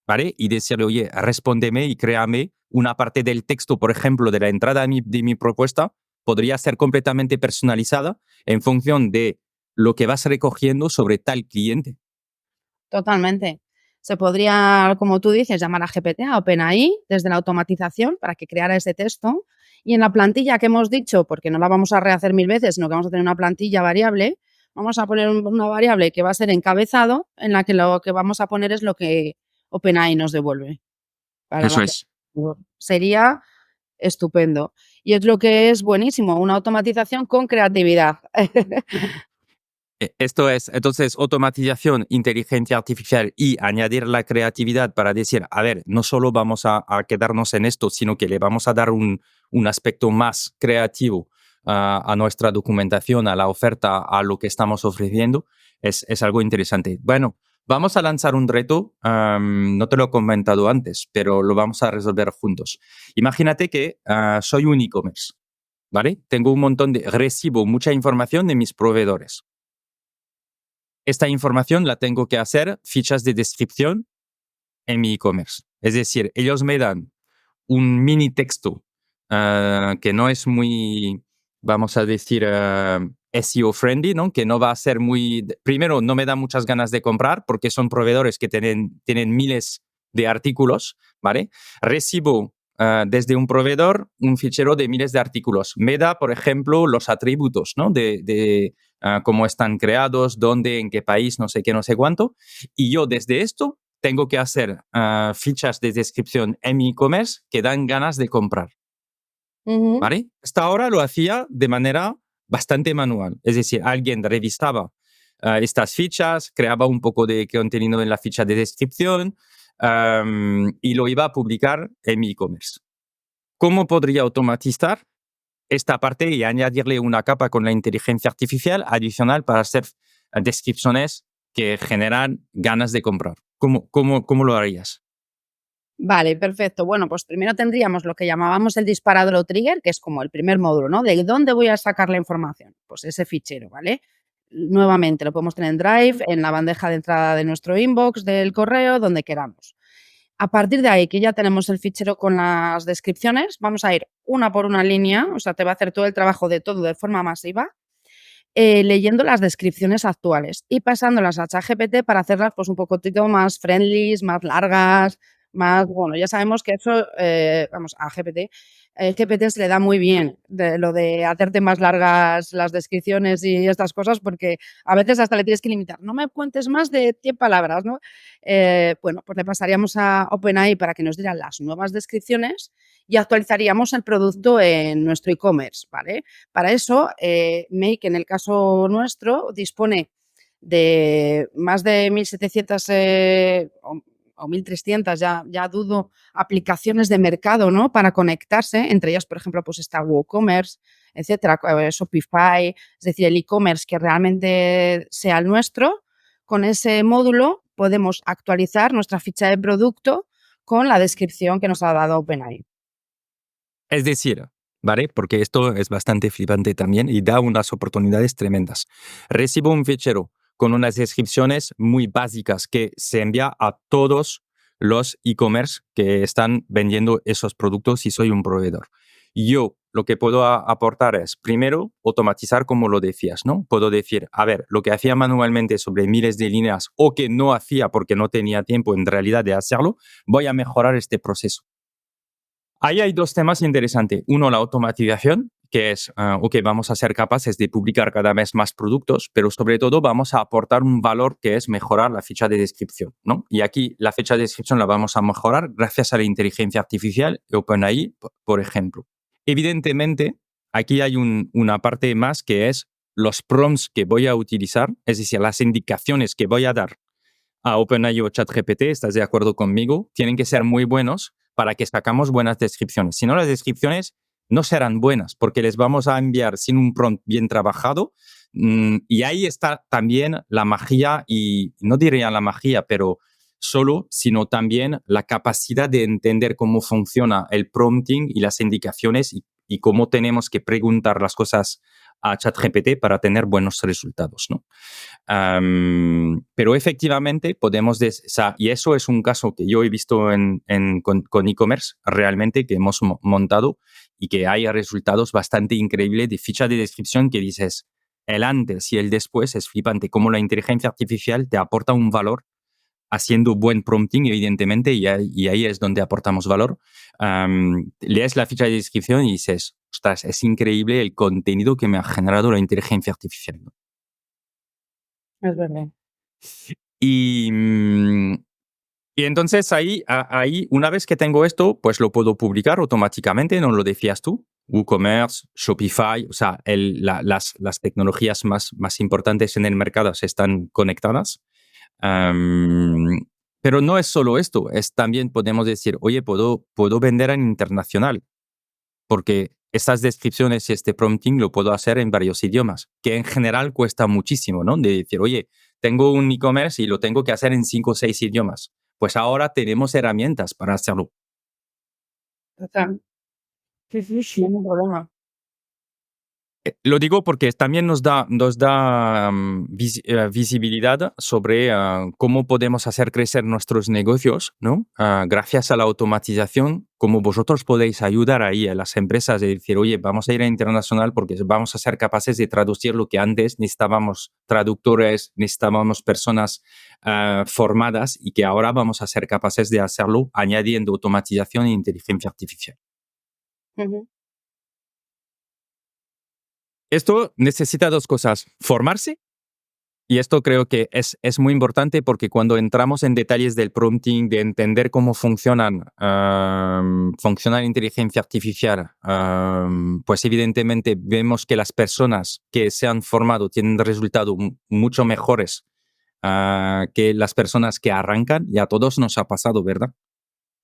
¿vale? Y decirle, oye, respóndeme y créame una parte del texto, por ejemplo, de la entrada de mi propuesta, podría ser completamente personalizada en función de lo que vas recogiendo sobre tal cliente. Totalmente. Se podría, como tú dices, llamar a GPT, a OpenAI, desde la automatización para que creara ese texto. Y en la plantilla que hemos dicho, porque no la vamos a rehacer 1000 veces, sino que vamos a tener una plantilla variable, vamos a poner una variable que va a ser encabezado, en la que lo que vamos a poner es lo que OpenAI nos devuelve. Eso es. Sería estupendo. Y es lo que es buenísimo, una automatización con creatividad. Esto es, entonces, automatización, inteligencia artificial y añadir la creatividad para decir, a ver, no solo vamos a quedarnos en esto, sino que le vamos a dar un aspecto más creativo a nuestra documentación, a la oferta, a lo que estamos ofreciendo, es algo interesante. Bueno, vamos a lanzar un reto, no te lo he comentado antes, pero lo vamos a resolver juntos. Imagínate que soy un e-commerce, ¿vale? Tengo un montón recibo mucha información de mis proveedores. Esta información la tengo que hacer fichas de descripción en mi e-commerce. Es decir, ellos me dan un mini texto que no es muy, vamos a decir, SEO friendly, ¿no? Que no va a ser muy... Primero, no me da muchas ganas de comprar porque son proveedores que tienen miles de artículos, ¿vale? Recibo desde un proveedor un fichero de miles de artículos. Me da, por ejemplo, los atributos, ¿no? De cómo están creados, dónde, en qué país, no sé qué, no sé cuánto. Y yo desde esto tengo que hacer fichas de descripción en mi e-commerce que dan ganas de comprar. ¿Vale? Hasta ahora lo hacía de manera bastante manual. Es decir, alguien revisaba estas fichas, creaba un poco de contenido en la ficha de descripción y lo iba a publicar en mi e-commerce. ¿Cómo podría automatizar esta parte y añadirle una capa con la inteligencia artificial adicional para hacer descripciones que generan ganas de comprar? ¿Cómo lo harías? Vale, perfecto. Bueno, pues primero tendríamos lo que llamábamos el disparador o trigger, que es como el primer módulo, ¿no? ¿De dónde voy a sacar la información? Pues ese fichero, ¿vale? Nuevamente lo podemos tener en Drive, en la bandeja de entrada de nuestro inbox, del correo, donde queramos. A partir de ahí, que ya tenemos el fichero con las descripciones, vamos a ir una por una línea, o sea, te va a hacer todo el trabajo de todo de forma masiva. leyendo las descripciones actuales y pasándolas a ChatGPT para hacerlas pues un poquito más friendly, más largas, más, bueno, ya sabemos que eso, vamos, a GPT, GPT se le da muy bien lo de hacerte más largas las descripciones y estas cosas porque a veces hasta le tienes que limitar. No me cuentes más de 100 palabras, ¿no? Bueno, pues le pasaríamos a OpenAI para que nos diera las nuevas descripciones y actualizaríamos el producto en nuestro e-commerce, ¿vale? Para eso, Make, en el caso nuestro, dispone de más de 1.700 o 1.300, ya dudo, aplicaciones de mercado, ¿no? Para conectarse, entre ellas, por ejemplo, pues está WooCommerce, etcétera, Shopify, es decir, el e-commerce que realmente sea el nuestro. Con ese módulo podemos actualizar nuestra ficha de producto con la descripción que nos ha dado OpenAI. Es decir, ¿vale? Porque esto es bastante flipante también y da unas oportunidades tremendas. Recibo un fichero con unas descripciones muy básicas que se envía a todos los e-commerce que están vendiendo esos productos si soy un proveedor. Yo lo que puedo aportar es, primero, automatizar como lo decías, ¿no? Puedo decir, a ver, lo que hacía manualmente sobre miles de líneas o que no hacía porque no tenía tiempo en realidad de hacerlo, voy a mejorar este proceso. Ahí hay dos temas interesantes. Uno, la automatización, que es, vamos a ser capaces de publicar cada vez más productos, pero sobre todo vamos a aportar un valor que es mejorar la ficha de descripción, ¿no? Y aquí la ficha de descripción la vamos a mejorar gracias a la inteligencia artificial, OpenAI, por ejemplo. Evidentemente, aquí hay una parte más que es los prompts que voy a utilizar, es decir, las indicaciones que voy a dar a OpenAI o ChatGPT, ¿estás de acuerdo conmigo? Tienen que ser muy buenos para que sacamos buenas descripciones. Si no, las descripciones no serán buenas porque les vamos a enviar sin un prompt bien trabajado. Y ahí está también la magia, y no diría la magia, pero sino también la capacidad de entender cómo funciona el prompting y las indicaciones y cómo tenemos que preguntar las cosas a ChatGPT para tener buenos resultados, ¿no? Pero efectivamente podemos, y eso es un caso que yo he visto con e-commerce realmente que hemos montado y que hay resultados bastante increíbles de ficha de descripción que dices, el antes y el después es flipante, cómo la inteligencia artificial te aporta un valor haciendo buen prompting, evidentemente, y ahí es donde aportamos valor. Lees la ficha de descripción y dices, ostras, es increíble el contenido que me ha generado la inteligencia artificial, ¿no? Es verdad. Y, y entonces ahí, una vez que tengo esto, pues lo puedo publicar automáticamente, ¿no lo decías tú? WooCommerce, Shopify, o sea, las tecnologías más importantes en el mercado se están conectadas. Pero no es solo esto, es también podemos decir, oye, puedo vender en internacional, porque estas descripciones y este prompting lo puedo hacer en varios idiomas, que en general cuesta muchísimo, ¿no? De decir, oye, tengo un e-commerce y lo tengo que hacer en 5 o 6 idiomas. Pues ahora tenemos herramientas para hacerlo. Total. Sí, sí, sí, ningún problema. Lo digo porque también nos da visibilidad sobre cómo podemos hacer crecer nuestros negocios, ¿no? Gracias a la automatización, cómo vosotros podéis ayudar ahí a las empresas de decir, oye, vamos a ir a internacional porque vamos a ser capaces de traducir lo que antes necesitábamos traductores, necesitábamos personas formadas y que ahora vamos a ser capaces de hacerlo añadiendo automatización e inteligencia artificial. Ujú. Esto necesita dos cosas, formarse, y esto creo que es muy importante porque cuando entramos en detalles del prompting, de entender cómo funciona la inteligencia artificial, pues evidentemente vemos que las personas que se han formado tienen resultados mucho mejores que las personas que arrancan, y a todos nos ha pasado, ¿verdad?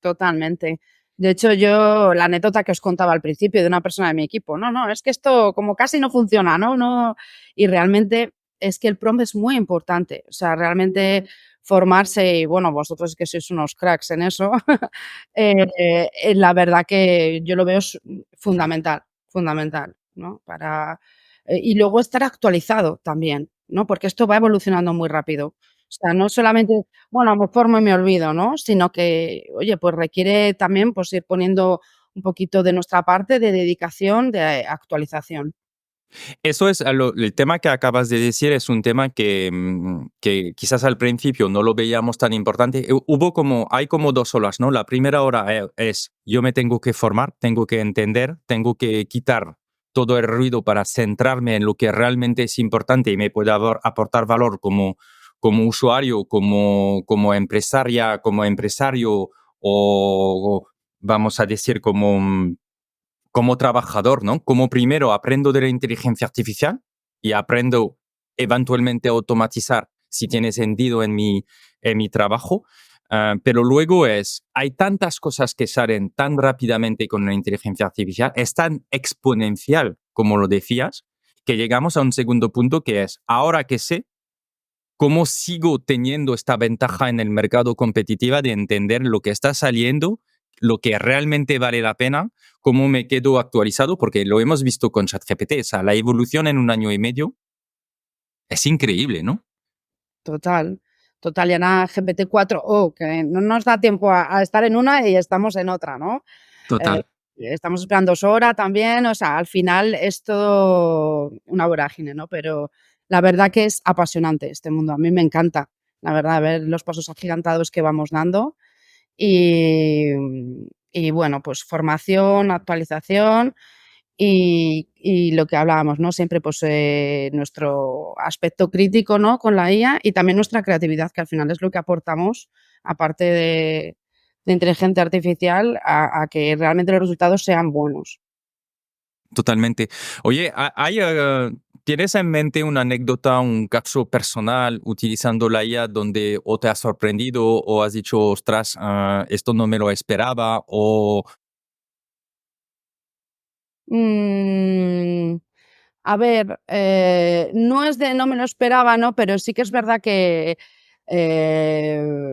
Totalmente. De hecho, yo la anécdota que os contaba al principio de una persona de mi equipo, no, es que esto como casi no funciona, ¿no? Y realmente es que el prompt es muy importante. O sea, realmente formarse y bueno, vosotros que sois unos cracks en eso, la verdad que yo lo veo fundamental, ¿no? Y luego estar actualizado también, ¿no? Porque esto va evolucionando muy rápido. O sea, no solamente bueno, me formo y me olvido, ¿no? Sino que, oye, pues requiere también, pues, ir poniendo un poquito de nuestra parte de dedicación, de actualización. Eso es el tema que acabas de decir, es un tema que quizás al principio no lo veíamos tan importante. Hay como dos olas, ¿no? La primera hora es yo me tengo que formar, tengo que entender, tengo que quitar todo el ruido para centrarme en lo que realmente es importante y me puede aportar valor como usuario, como empresaria, como empresario o vamos a decir como trabajador, ¿no? Como primero aprendo de la inteligencia artificial y aprendo eventualmente a automatizar si tiene sentido en mi trabajo. Pero luego hay tantas cosas que salen tan rápidamente con la inteligencia artificial, es tan exponencial, como lo decías, que llegamos a un segundo punto que es, ahora que sé, ¿cómo sigo teniendo esta ventaja en el mercado competitivo de entender lo que está saliendo, lo que realmente vale la pena, cómo me quedo actualizado? Porque lo hemos visto con ChatGPT, o sea, la evolución en un año y medio es increíble, ¿no? Total, total. Y ahora GPT-4o, que no nos da tiempo a estar en una y estamos en otra, ¿no? Eh, Total. estamos esperando Sora también, o sea, al final es todo una vorágine, ¿no? Pero la verdad que es apasionante este mundo, a mí me encanta, la verdad, ver los pasos agigantados que vamos dando y, y bueno, pues formación, actualización y lo que hablábamos, ¿no? Siempre, pues, nuestro aspecto crítico, ¿no? Con la IA y también nuestra creatividad, que al final es lo que aportamos, aparte de inteligencia artificial, a que realmente los resultados sean buenos. Totalmente. Oye, ¿tienes en mente una anécdota, un caso personal utilizando la IA donde o te has sorprendido o has dicho, ostras, esto no me lo esperaba o... Mm, a ver, no es de no me lo esperaba, ¿no? Pero sí que es verdad que,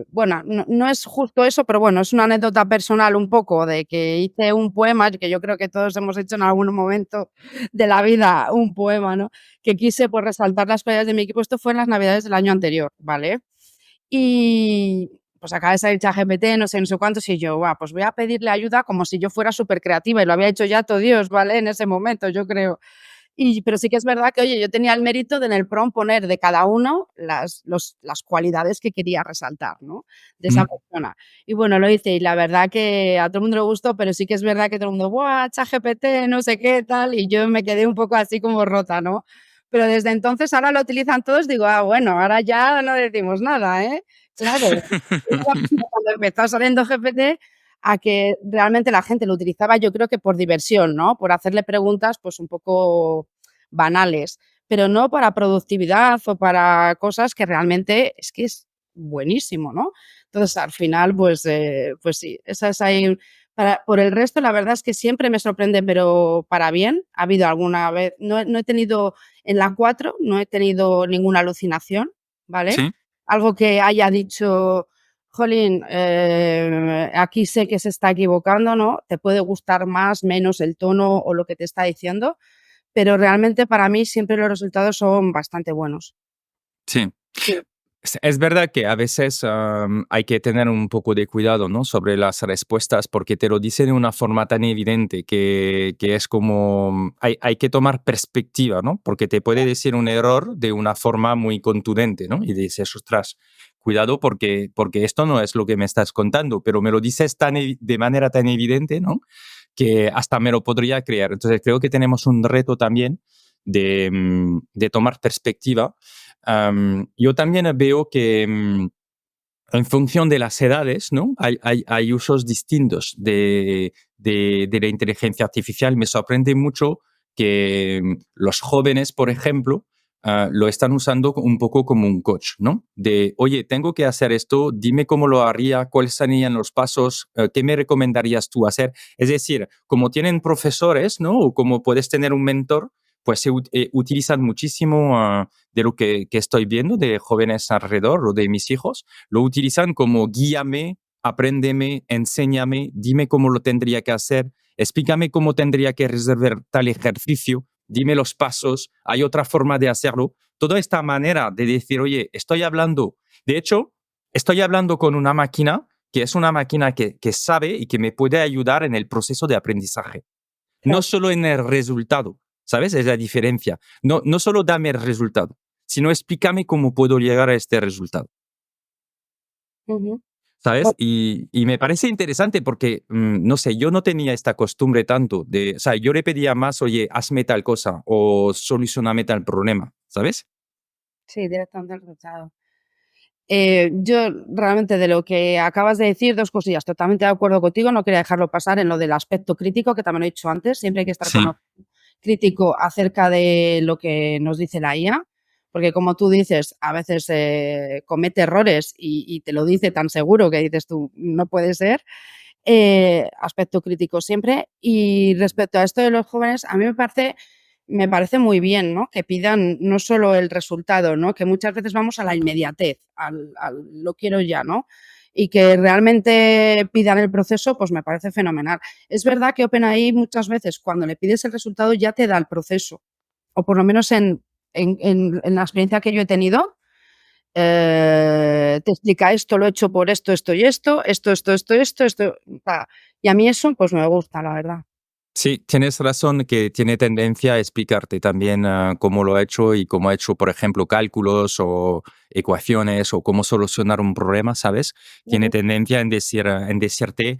bueno, no es justo eso, pero bueno, es una anécdota personal un poco de que hice un poema, que yo creo que todos hemos hecho en algún momento de la vida un poema, ¿no? Que quise, pues, resaltar las playas de mi equipo. Esto fue en las Navidades del año anterior, ¿vale? Y, pues, acaba de salir ChatGPT, no sé, no sé cuántos, y yo: "Guau, pues voy a pedirle ayuda", como si yo fuera supercreativa, y lo había hecho ya todo Dios, ¿vale? En ese momento, yo creo. Pero sí que es verdad que, oye, yo tenía el mérito de en el prompt poner de cada uno las cualidades que quería resaltar, ¿no? De esa Mm. persona. Y bueno, lo hice y la verdad que a todo el mundo le gustó, pero sí que es verdad que todo el mundo: "Buah, ChatGPT, no sé qué, tal", y yo me quedé un poco así como rota, ¿no? Pero desde entonces ahora lo utilizan todos, digo: "Ah, bueno, ahora ya no decimos nada, ¿eh?". Claro, cuando empezó saliendo GPT, a que realmente la gente lo utilizaba, yo creo que por diversión, ¿no? Por hacerle preguntas, pues, un poco banales, pero no para productividad o para cosas que realmente es que es buenísimo, ¿no? Entonces, al final, pues sí, esa es ahí por el resto, la verdad es que siempre me sorprende, pero para bien. Ha habido alguna vez no he tenido en la 4 no he tenido ninguna alucinación, ¿vale? Sí. Algo que haya dicho: "Jolín, aquí sé que se está equivocando", ¿no? Te puede gustar más, menos el tono o lo que te está diciendo, pero realmente para mí siempre los resultados son bastante buenos. Sí. Sí. Es verdad que a veces hay que tener un poco de cuidado, ¿no? Sobre las respuestas porque te lo dice de una forma tan evidente que es como hay que tomar perspectiva, ¿no? Porque te puede decir un error de una forma muy contundente, ¿no? Y dices, ostras, cuidado porque esto no es lo que me estás contando, pero me lo dices de manera tan evidente, ¿no? Que hasta me lo podría creer. Entonces creo que tenemos un reto también de tomar perspectiva. Yo también veo que en función de las edades, ¿no? Hay usos distintos de la inteligencia artificial. Me sorprende mucho que los jóvenes, por ejemplo, lo están usando un poco como un coach, ¿no? De, oye, tengo que hacer esto, dime cómo lo haría, cuáles serían los pasos, qué me recomendarías tú hacer. Es decir, como tienen profesores, ¿no? O como puedes tener un mentor, pues utilizan muchísimo de lo que estoy viendo de jóvenes alrededor o de mis hijos, lo utilizan como guíame, apréndeme, enséñame, dime cómo lo tendría que hacer, explícame cómo tendría que resolver tal ejercicio, dime los pasos, hay otra forma de hacerlo. Toda esta manera de decir, oye, estoy hablando, de hecho, estoy hablando con una máquina que es una máquina que sabe y que me puede ayudar en el proceso de aprendizaje, no Claro. solo en el resultado. ¿sabes? Es la diferencia. No, no solo dame el resultado, sino explícame cómo puedo llegar a este resultado. Ujú. ¿Sabes? Bueno, Y me parece interesante porque, no sé, yo no tenía esta costumbre tanto de, o sea, yo le pedía más, oye, hazme tal cosa o solucioname tal problema, ¿sabes? sí, directamente al resultado. Yo realmente de lo que acabas de decir, 2 cosillas, totalmente de acuerdo contigo, no quería dejarlo pasar en lo del aspecto crítico, que también lo he dicho antes, siempre hay que estar con Sí. ojo crítico acerca de lo que nos dice la IA, porque como tú dices, a veces, comete errores y te lo dice tan seguro que dices tú: "No puede ser". Aspecto crítico siempre. Y respecto a esto de los jóvenes, a mí me parece muy bien, ¿no? Que pidan no solo el resultado, ¿no? Que muchas veces vamos a la inmediatez, al lo quiero ya, ¿no? Y que realmente pidan el proceso, pues me parece fenomenal. Es verdad que OpenAI muchas veces cuando le pides el resultado ya te da el proceso, o por lo menos en la experiencia que yo he tenido, te explica esto lo he hecho por esto, esto y esto, y a mí eso, pues me gusta, la verdad. Sí, tienes razón que tiene tendencia a explicarte también cómo lo ha hecho y cómo ha hecho, por ejemplo, cálculos o ecuaciones o cómo solucionar un problema, ¿sabes? Tiene Ujú. tendencia en decirte,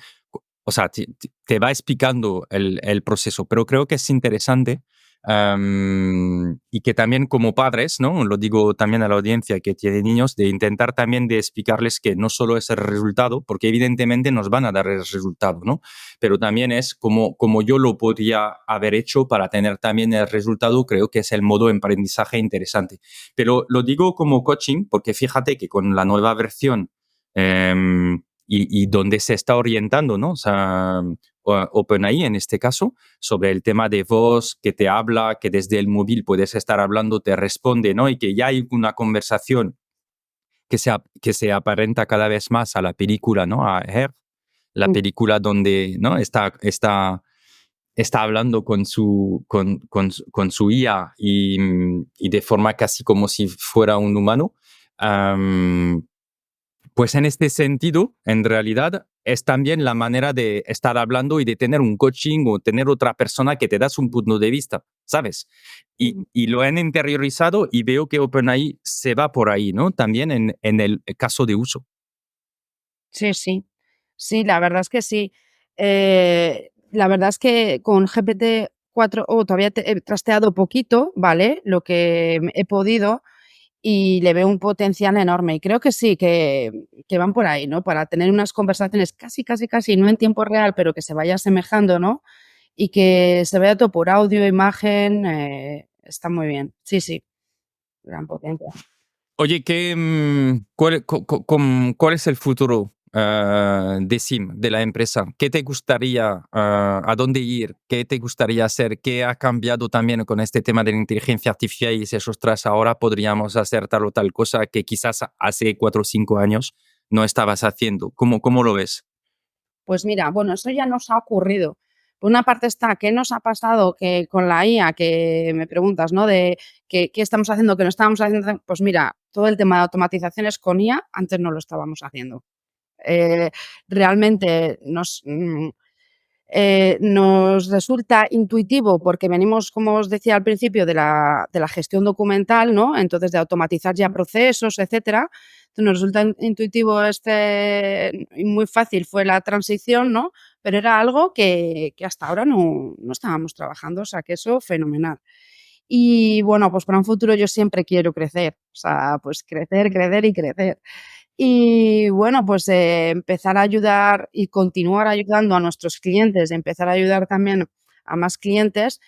o sea, te va explicando el proceso, pero creo que es interesante y que también como padres, ¿no? Lo digo también a la audiencia que tiene niños, de intentar también de explicarles que no solo es el resultado, porque evidentemente nos van a dar el resultado, ¿no? Pero también es como yo lo podría haber hecho para tener también el resultado, creo que es el modo de aprendizaje interesante. Pero lo digo como coaching, porque fíjate que con la nueva versión y donde se está orientando, ¿no? O sea, OpenAI en este caso, sobre el tema de voz que te habla, que desde el móvil puedes estar hablando, te responde, ¿no? Y que ya hay una conversación que se aparenta cada vez más a la película, ¿no? A Her, la Mm, película donde, ¿no? Está hablando con su IA y de forma casi como si fuera un humano. Am, pues en este sentido, en realidad, es también la manera de estar hablando y de tener un coaching o tener otra persona que te das un punto de vista, ¿sabes? ujú. Y lo han interiorizado y veo que OpenAI se va por ahí, ¿no? También en el caso de uso. Sí, sí. Sí, la verdad es que sí. La verdad es que con GPT-4 todavía he trasteado poquito, ¿vale? Lo que he podido y le veo un potencial enorme. Y creo que sí, que van por ahí, ¿no? Para tener unas conversaciones casi, casi, casi, no en tiempo real, pero que se vaya asemejando, ¿no? Y que se vea todo por audio, imagen, está muy bien. Sí, sí, gran potencia. Oye, ¿cuál es el futuro de SIM, de la empresa? ¿Qué te gustaría, a dónde ir? ¿Qué te gustaría hacer? ¿Qué ha cambiado también con este tema de la inteligencia artificial? Y dices, ostras, ahora podríamos hacer tal o tal cosa que quizás hace 4 o 5 años no estabas haciendo. ¿Cómo lo ves? Pues mira, bueno, eso ya nos ha ocurrido. Por una parte está, ¿qué nos ha pasado que con la IA que me preguntas, ¿no? De qué estamos haciendo, que no estábamos haciendo. Pues mira, todo el tema de automatizaciones con IA antes no lo estábamos haciendo. Eh, realmente nos resulta intuitivo porque venimos, como os decía al principio, de la gestión documental, ¿no? Entonces, de automatizar ya procesos, etcétera. Entonces, nos resulta intuitivo y muy fácil fue la transición, ¿no? Pero era algo que hasta ahora no estábamos trabajando, o sea, que eso fenomenal. Y bueno, pues para un futuro yo siempre quiero crecer, o sea, pues crecer, crecer y crecer. Y bueno, pues, empezar a ayudar y continuar ayudando a nuestros clientes, empezar a ayudar también a más clientes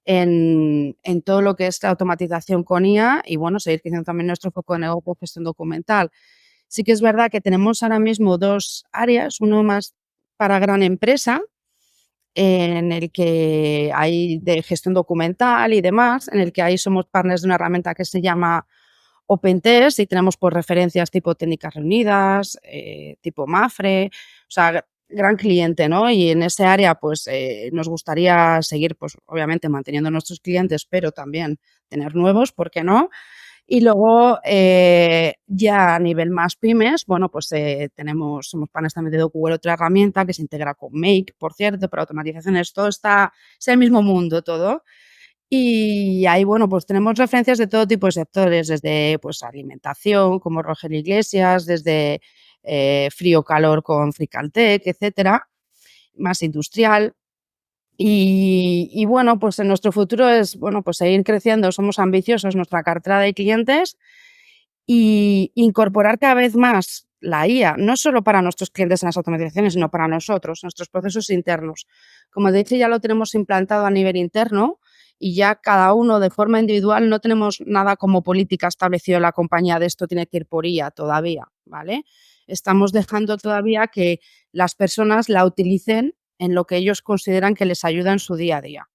en todo lo que es la automatización con IA y bueno, seguir creciendo también nuestro foco de negocio, gestión documental. Sí que es verdad que tenemos ahora mismo 2 áreas, uno más para gran empresa, en el que hay de gestión documental y demás, en el que ahí somos partners de una herramienta que se llama OpenText y tenemos pues referencias tipo Técnicas Reunidas, tipo Mafre, o sea, gran cliente, ¿no? Y en ese área pues nos gustaría seguir pues obviamente manteniendo nuestros clientes, pero también tener nuevos, ¿por qué no? Y luego ya a nivel más pymes, bueno, pues somos partners también de DocuWare, otra herramienta que se integra con Make, por cierto, para automatizaciones, todo está, es el mismo mundo todo. Y ahí, bueno, pues tenemos referencias de todo tipo de sectores, desde pues alimentación, como Roger Iglesias, desde frío-calor con Fricaltech, etcétera, más industrial. Y bueno, pues en nuestro futuro es, bueno, pues seguir creciendo, somos ambiciosos, nuestra cartera de clientes y incorporar cada vez más la IA, no solo para nuestros clientes en las automatizaciones, sino para nosotros, nuestros procesos internos. Como de hecho ya lo tenemos implantado a nivel interno y ya cada uno de forma individual no tenemos nada como política establecida en la compañía de esto tiene que ir por IA todavía, ¿vale? Estamos dejando todavía que las personas la utilicen en lo que ellos consideran que les ayuda en su día a día.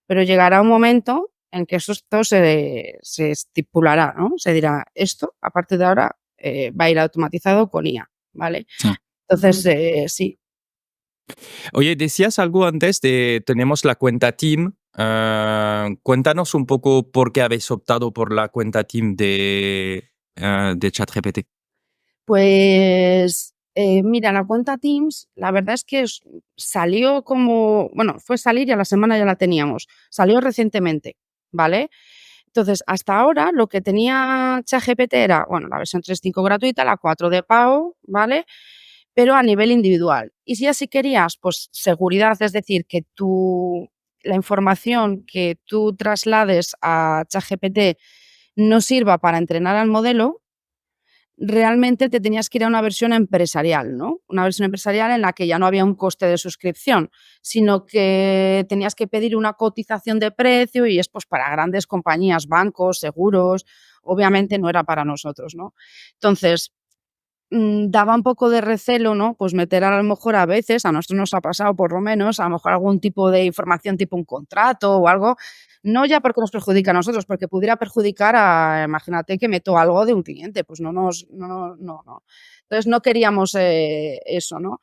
Pero llegará un momento en que esto se estipulará, ¿no? Se dirá, esto a partir de ahora va a ir automatizado con IA, ¿vale? Sí. Entonces, sí. Oye, decías algo antes de tenemos la cuenta Team. Cuéntanos un poco por qué habéis optado por la cuenta Team de ChatGPT. Pues mira, la cuenta Teams, la verdad es que salió como, bueno, fue salir y a la semana ya la teníamos. Salió recientemente, ¿vale? Entonces, hasta ahora lo que tenía ChatGPT era, bueno, la versión 3.5 gratuita, la 4 de pago, ¿vale? Pero a nivel individual. Y si así querías, pues seguridad, es decir, que la información que tú traslades a ChatGPT no sirva para entrenar al modelo, realmente te tenías que ir a una versión empresarial, ¿no? Una versión empresarial en la que ya no había un coste de suscripción, sino que tenías que pedir una cotización de precio y es pues para grandes compañías, bancos, seguros, obviamente no era para nosotros, ¿no? Entonces, daba un poco de recelo, ¿no? Pues meter a lo mejor a veces, a nosotros nos ha pasado por lo menos, a lo mejor algún tipo de información tipo un contrato o algo, no ya porque nos perjudica a nosotros, porque pudiera perjudicar a, imagínate que meto algo de un cliente, pues no. Entonces no queríamos eso, ¿no?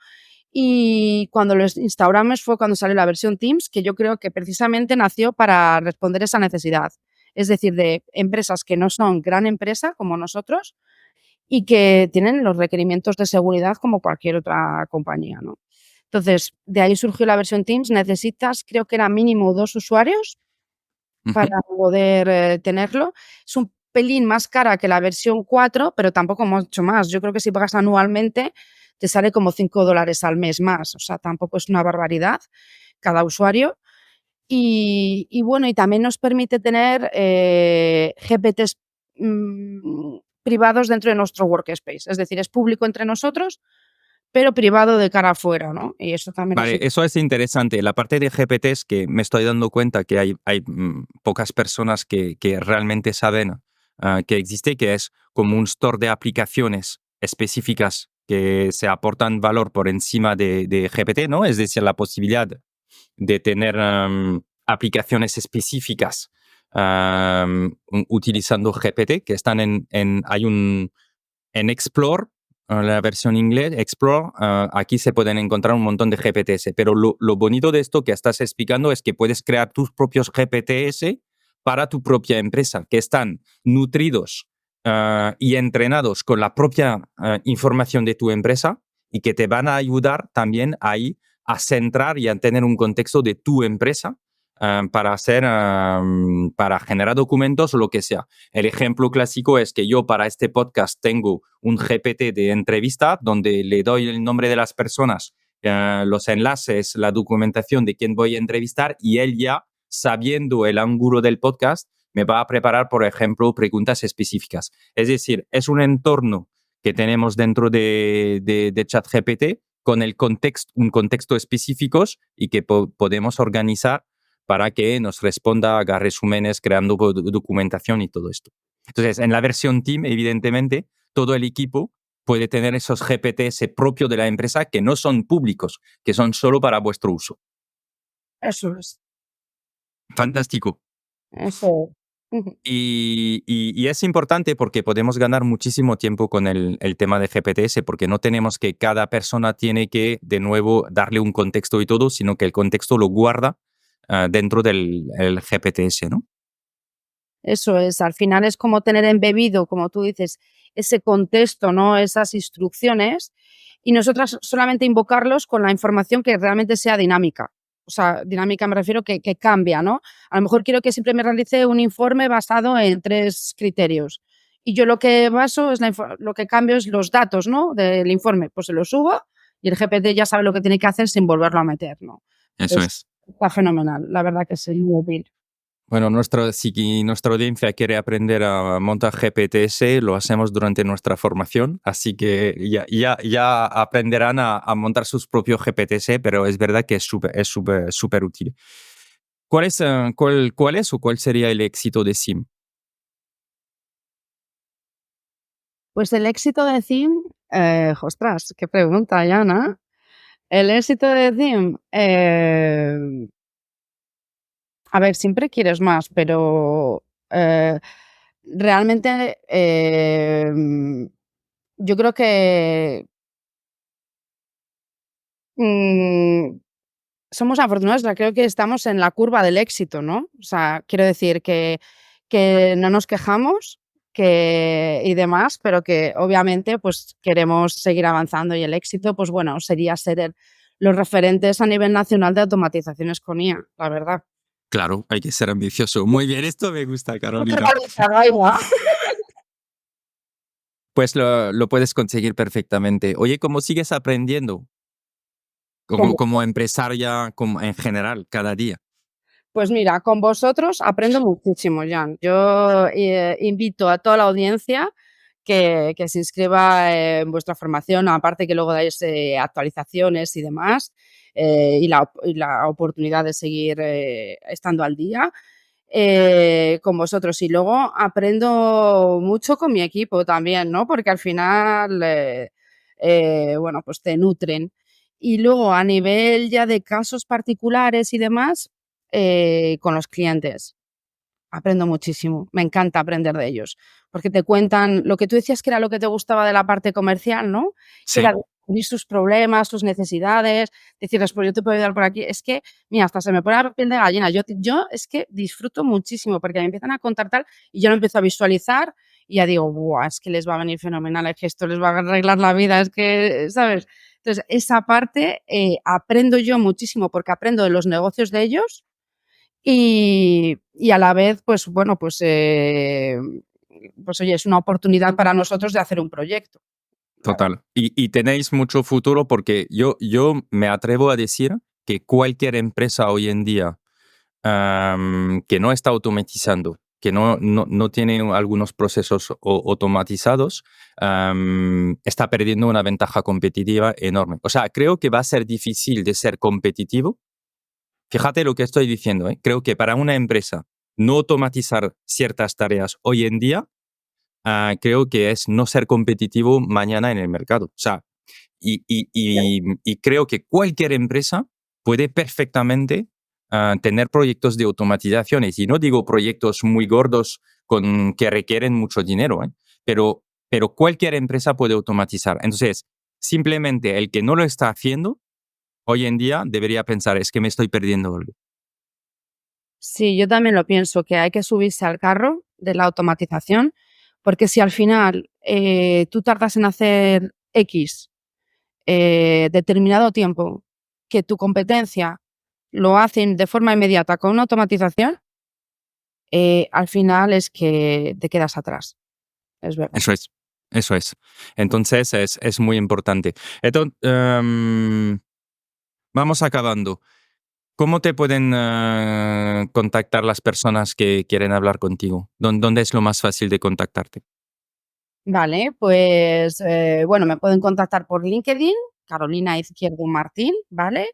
Y cuando lo instauramos fue cuando salió la versión Teams, que yo creo que precisamente nació para responder esa necesidad. Es decir, de empresas que no son gran empresa como nosotros, y que tienen los requerimientos de seguridad como cualquier otra compañía, ¿no? Entonces, de ahí surgió la versión Teams. Necesitas, creo que era mínimo 2 usuarios Ujú. para poder tenerlo. Es un pelín más cara que la versión 4, pero tampoco mucho más. Yo creo que si pagas anualmente te sale como $5 al mes más. O sea, tampoco es una barbaridad cada usuario. Y bueno, y también nos permite tener GPTs privados dentro de nuestro workspace. Es decir, es público entre nosotros, pero privado de cara afuera, ¿no? Y eso también Vale, eso es interesante. La parte de GPTs que me estoy dando cuenta que hay pocas personas que realmente saben que existe, que es como un store de aplicaciones específicas que se aportan valor por encima de GPT, ¿no? Es decir, la posibilidad de tener aplicaciones específicas utilizando GPT, que están en Explore, la versión inglés, Explore, aquí se pueden encontrar un montón de GPTs, pero lo bonito de esto que estás explicando es que puedes crear tus propios GPTs para tu propia empresa, que están nutridos y entrenados con la propia información de tu empresa y que te van a ayudar también ahí a centrar y a tener un contexto de tu empresa para hacer, para generar documentos o lo que sea. El ejemplo clásico es que yo para este podcast tengo un GPT de entrevista donde le doy el nombre de las personas, los enlaces, la documentación de quién voy a entrevistar y él ya, sabiendo el ángulo del podcast, me va a preparar, por ejemplo, preguntas específicas. Es decir, es un entorno que tenemos dentro de ChatGPT con un contexto específico y que podemos organizar para que nos responda, haga resúmenes, creando documentación y todo esto. Entonces, en la versión Team, evidentemente, todo el equipo puede tener esos GPTs propios de la empresa que no son públicos, que son solo para vuestro uso. Eso es. Fantástico. Eso. Ujú. Y es importante porque podemos ganar muchísimo tiempo con el tema de GPTs, porque no tenemos que cada persona tiene que, de nuevo, darle un contexto y todo, sino que el contexto lo guarda dentro del GPTs, ¿no? Eso es. Al final es como tener embebido, como tú dices, ese contexto, ¿no? Esas instrucciones y nosotras solamente invocarlos con la información que realmente sea dinámica. O sea, dinámica me refiero que cambia, ¿no? A lo mejor quiero que siempre me realice un informe basado en 3 criterios. Y yo lo que baso es lo que cambio es los datos, ¿no? Del informe. Pues se lo subo y el GPT ya sabe lo que tiene que hacer sin volverlo a meter, ¿no? Eso Entonces, es. está fenomenal. La verdad que es muy útil. Bueno, si nuestra audiencia quiere aprender a montar GPTs, lo hacemos durante nuestra formación, así que ya aprenderán a montar sus propios GPTs, pero es verdad que es súper útil. ¿Cuál es o cuál sería el éxito de SIM? Pues el éxito de Zim, ostras, qué pregunta, Yana. El éxito de Zim, a ver, siempre quieres más, pero realmente yo creo que mm, somos afortunados, o sea, creo que estamos en la curva del éxito, ¿no? O sea, quiero decir que no nos quejamos y demás, pero que obviamente pues queremos seguir avanzando y el éxito, pues bueno, sería ser los referentes a nivel nacional de automatizaciones con IA, la verdad. Claro, hay que ser ambicioso. Muy bien, esto me gusta, Carolina. Pues lo puedes conseguir perfectamente. Oye, ¿cómo sigues aprendiendo? Como empresaria, como en general, cada día. Pues mira, con vosotros aprendo muchísimo, Jan. Yo invito a toda la audiencia que se inscriba en vuestra formación, aparte que luego dais actualizaciones y demás, y la oportunidad de seguir estando al día con vosotros. Y luego aprendo mucho con mi equipo también, ¿no? Porque al final, bueno, pues te nutren. Y luego a nivel ya de casos particulares y demás, con los clientes. Aprendo muchísimo, me encanta aprender de ellos, porque te cuentan lo que tú decías que era lo que te gustaba de la parte comercial, ¿no? Que Sí, era descubrir sus problemas, sus necesidades, decirles, pues yo te puedo ayudar por aquí. Es que, mira, hasta se me pone la piel de gallina. Yo es que disfruto muchísimo porque me empiezan a contar tal y yo lo empiezo a visualizar y ya digo, ¡buah! Es que les va a venir fenomenal, es que esto les va a arreglar la vida, es que, ¿sabes? Entonces, esa parte aprendo yo muchísimo porque aprendo de los negocios de ellos y a la vez, pues bueno, pues oye, es una oportunidad para nosotros de hacer un proyecto. Claro. total. Y tenéis mucho futuro porque yo me atrevo a decir que cualquier empresa hoy en día que no está automatizando, que no tiene algunos procesos automatizados, está perdiendo una ventaja competitiva enorme. O sea, creo que va a ser difícil de ser competitivo. Fíjate lo que estoy diciendo, ¿eh? Creo que para una empresa no automatizar ciertas tareas hoy en día, creo que es no ser competitivo mañana en el mercado. O sea, y creo que cualquier empresa puede perfectamente tener proyectos de automatizaciones. Y no digo proyectos muy gordos que requieren mucho dinero, ¿eh? Pero cualquier empresa puede automatizar. Entonces, simplemente el que no lo está haciendo, hoy en día debería pensar, es que me estoy perdiendo algo. Sí, yo también lo pienso, que hay que subirse al carro de la automatización, porque si al final tú tardas en hacer X determinado tiempo, que tu competencia lo hacen de forma inmediata con una automatización, al final es que te quedas atrás, es verdad. Eso es, eso es. Entonces es muy importante. Entonces, vamos acabando. ¿Cómo te pueden contactar las personas que quieren hablar contigo? ¿Dónde es lo más fácil de contactarte? Vale, pues bueno, me pueden contactar por LinkedIn, Carolina Izquierdo Martín, ¿vale?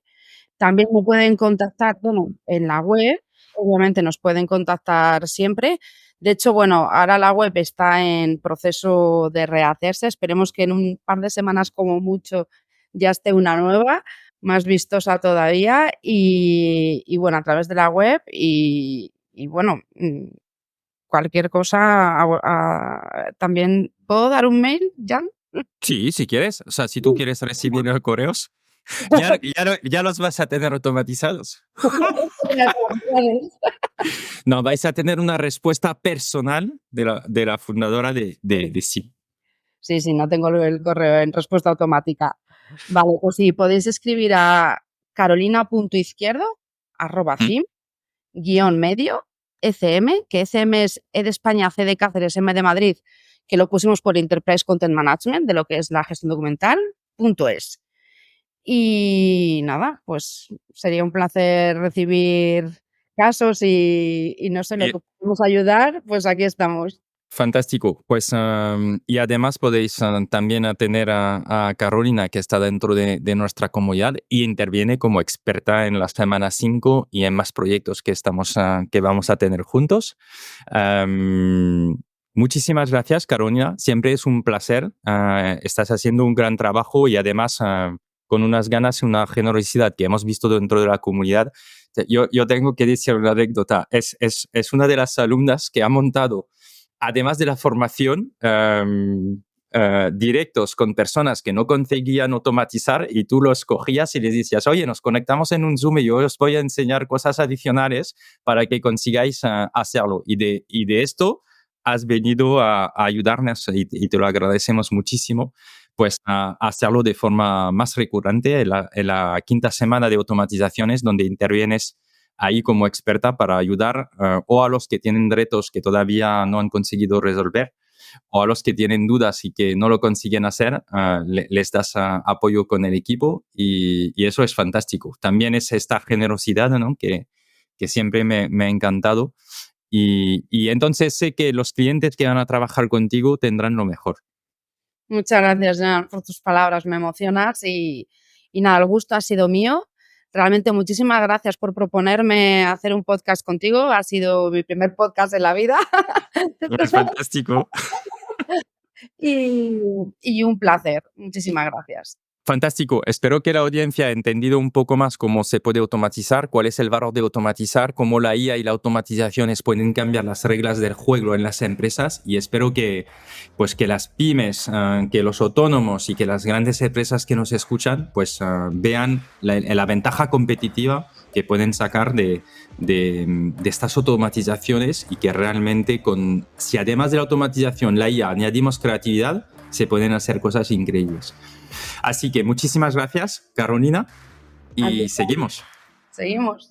También me pueden contactar, bueno, en la web, obviamente nos pueden contactar siempre. De hecho, bueno, ahora la web está en proceso de rehacerse. Esperemos que en un par de semanas como mucho ya esté una nueva, más vistosa todavía y bueno, a través de la web y bueno, cualquier cosa, también, ¿puedo dar un mail, Jan? Sí, si quieres. O sea, si tú quieres recibir correos, ya los vas a tener automatizados. No, vais a tener una respuesta personal de la fundadora de SIM. Sí, no tengo el correo en respuesta automática. Vale, pues sí, podéis escribir a carolina.izquierdo @cim _medio ECM, que ECM es E de España, C de Cáceres, M de Madrid, que lo pusimos por Enterprise Content Management, de lo que es la gestión documental, .es. Y nada, pues sería un placer recibir casos y no sé, lo que podemos ayudar, pues aquí estamos. Fantástico. Pues, y además podéis también tener a Carolina, que está dentro de nuestra comunidad y interviene como experta en la semana 5 y en más proyectos que vamos a tener juntos. Muchísimas gracias, Carolina. Siempre es un placer. Estás haciendo un gran trabajo y además con unas ganas y una generosidad que hemos visto dentro de la comunidad. Yo tengo que decir una anécdota. Es una de las alumnas que ha montado, además de la formación, directos con personas que no conseguían automatizar, y tú los cogías y les decías, oye, nos conectamos en un Zoom y yo os voy a enseñar cosas adicionales para que consigáis hacerlo. Y de esto has venido a ayudarnos y te lo agradecemos muchísimo, pues a hacerlo de forma más recurrente en la 5ª semana de automatizaciones, donde intervienes ahí como experta para ayudar o a los que tienen retos que todavía no han conseguido resolver, o a los que tienen dudas y que no lo consiguen hacer, les das apoyo con el equipo y eso es fantástico. También es esta generosidad, ¿no? que siempre me ha encantado y entonces sé que los clientes que van a trabajar contigo tendrán lo mejor. Muchas gracias, Jan, por tus palabras, me emocionas y nada, el gusto ha sido mío. Realmente muchísimas gracias por proponerme hacer un podcast contigo. Ha sido mi primer podcast de la vida. Es fantástico. Y un placer. Muchísimas gracias. Fantástico. Espero que la audiencia haya entendido un poco más cómo se puede automatizar, cuál es el valor de automatizar, cómo la IA y la automatizaciones pueden cambiar las reglas del juego en las empresas, y espero que las pymes, que los autónomos y que las grandes empresas que nos escuchan vean la ventaja competitiva que pueden sacar de estas automatizaciones, y que realmente si además de la automatización, la IA, añadimos creatividad, se pueden hacer cosas increíbles. Así que muchísimas gracias, Carolina, y seguimos. Seguimos.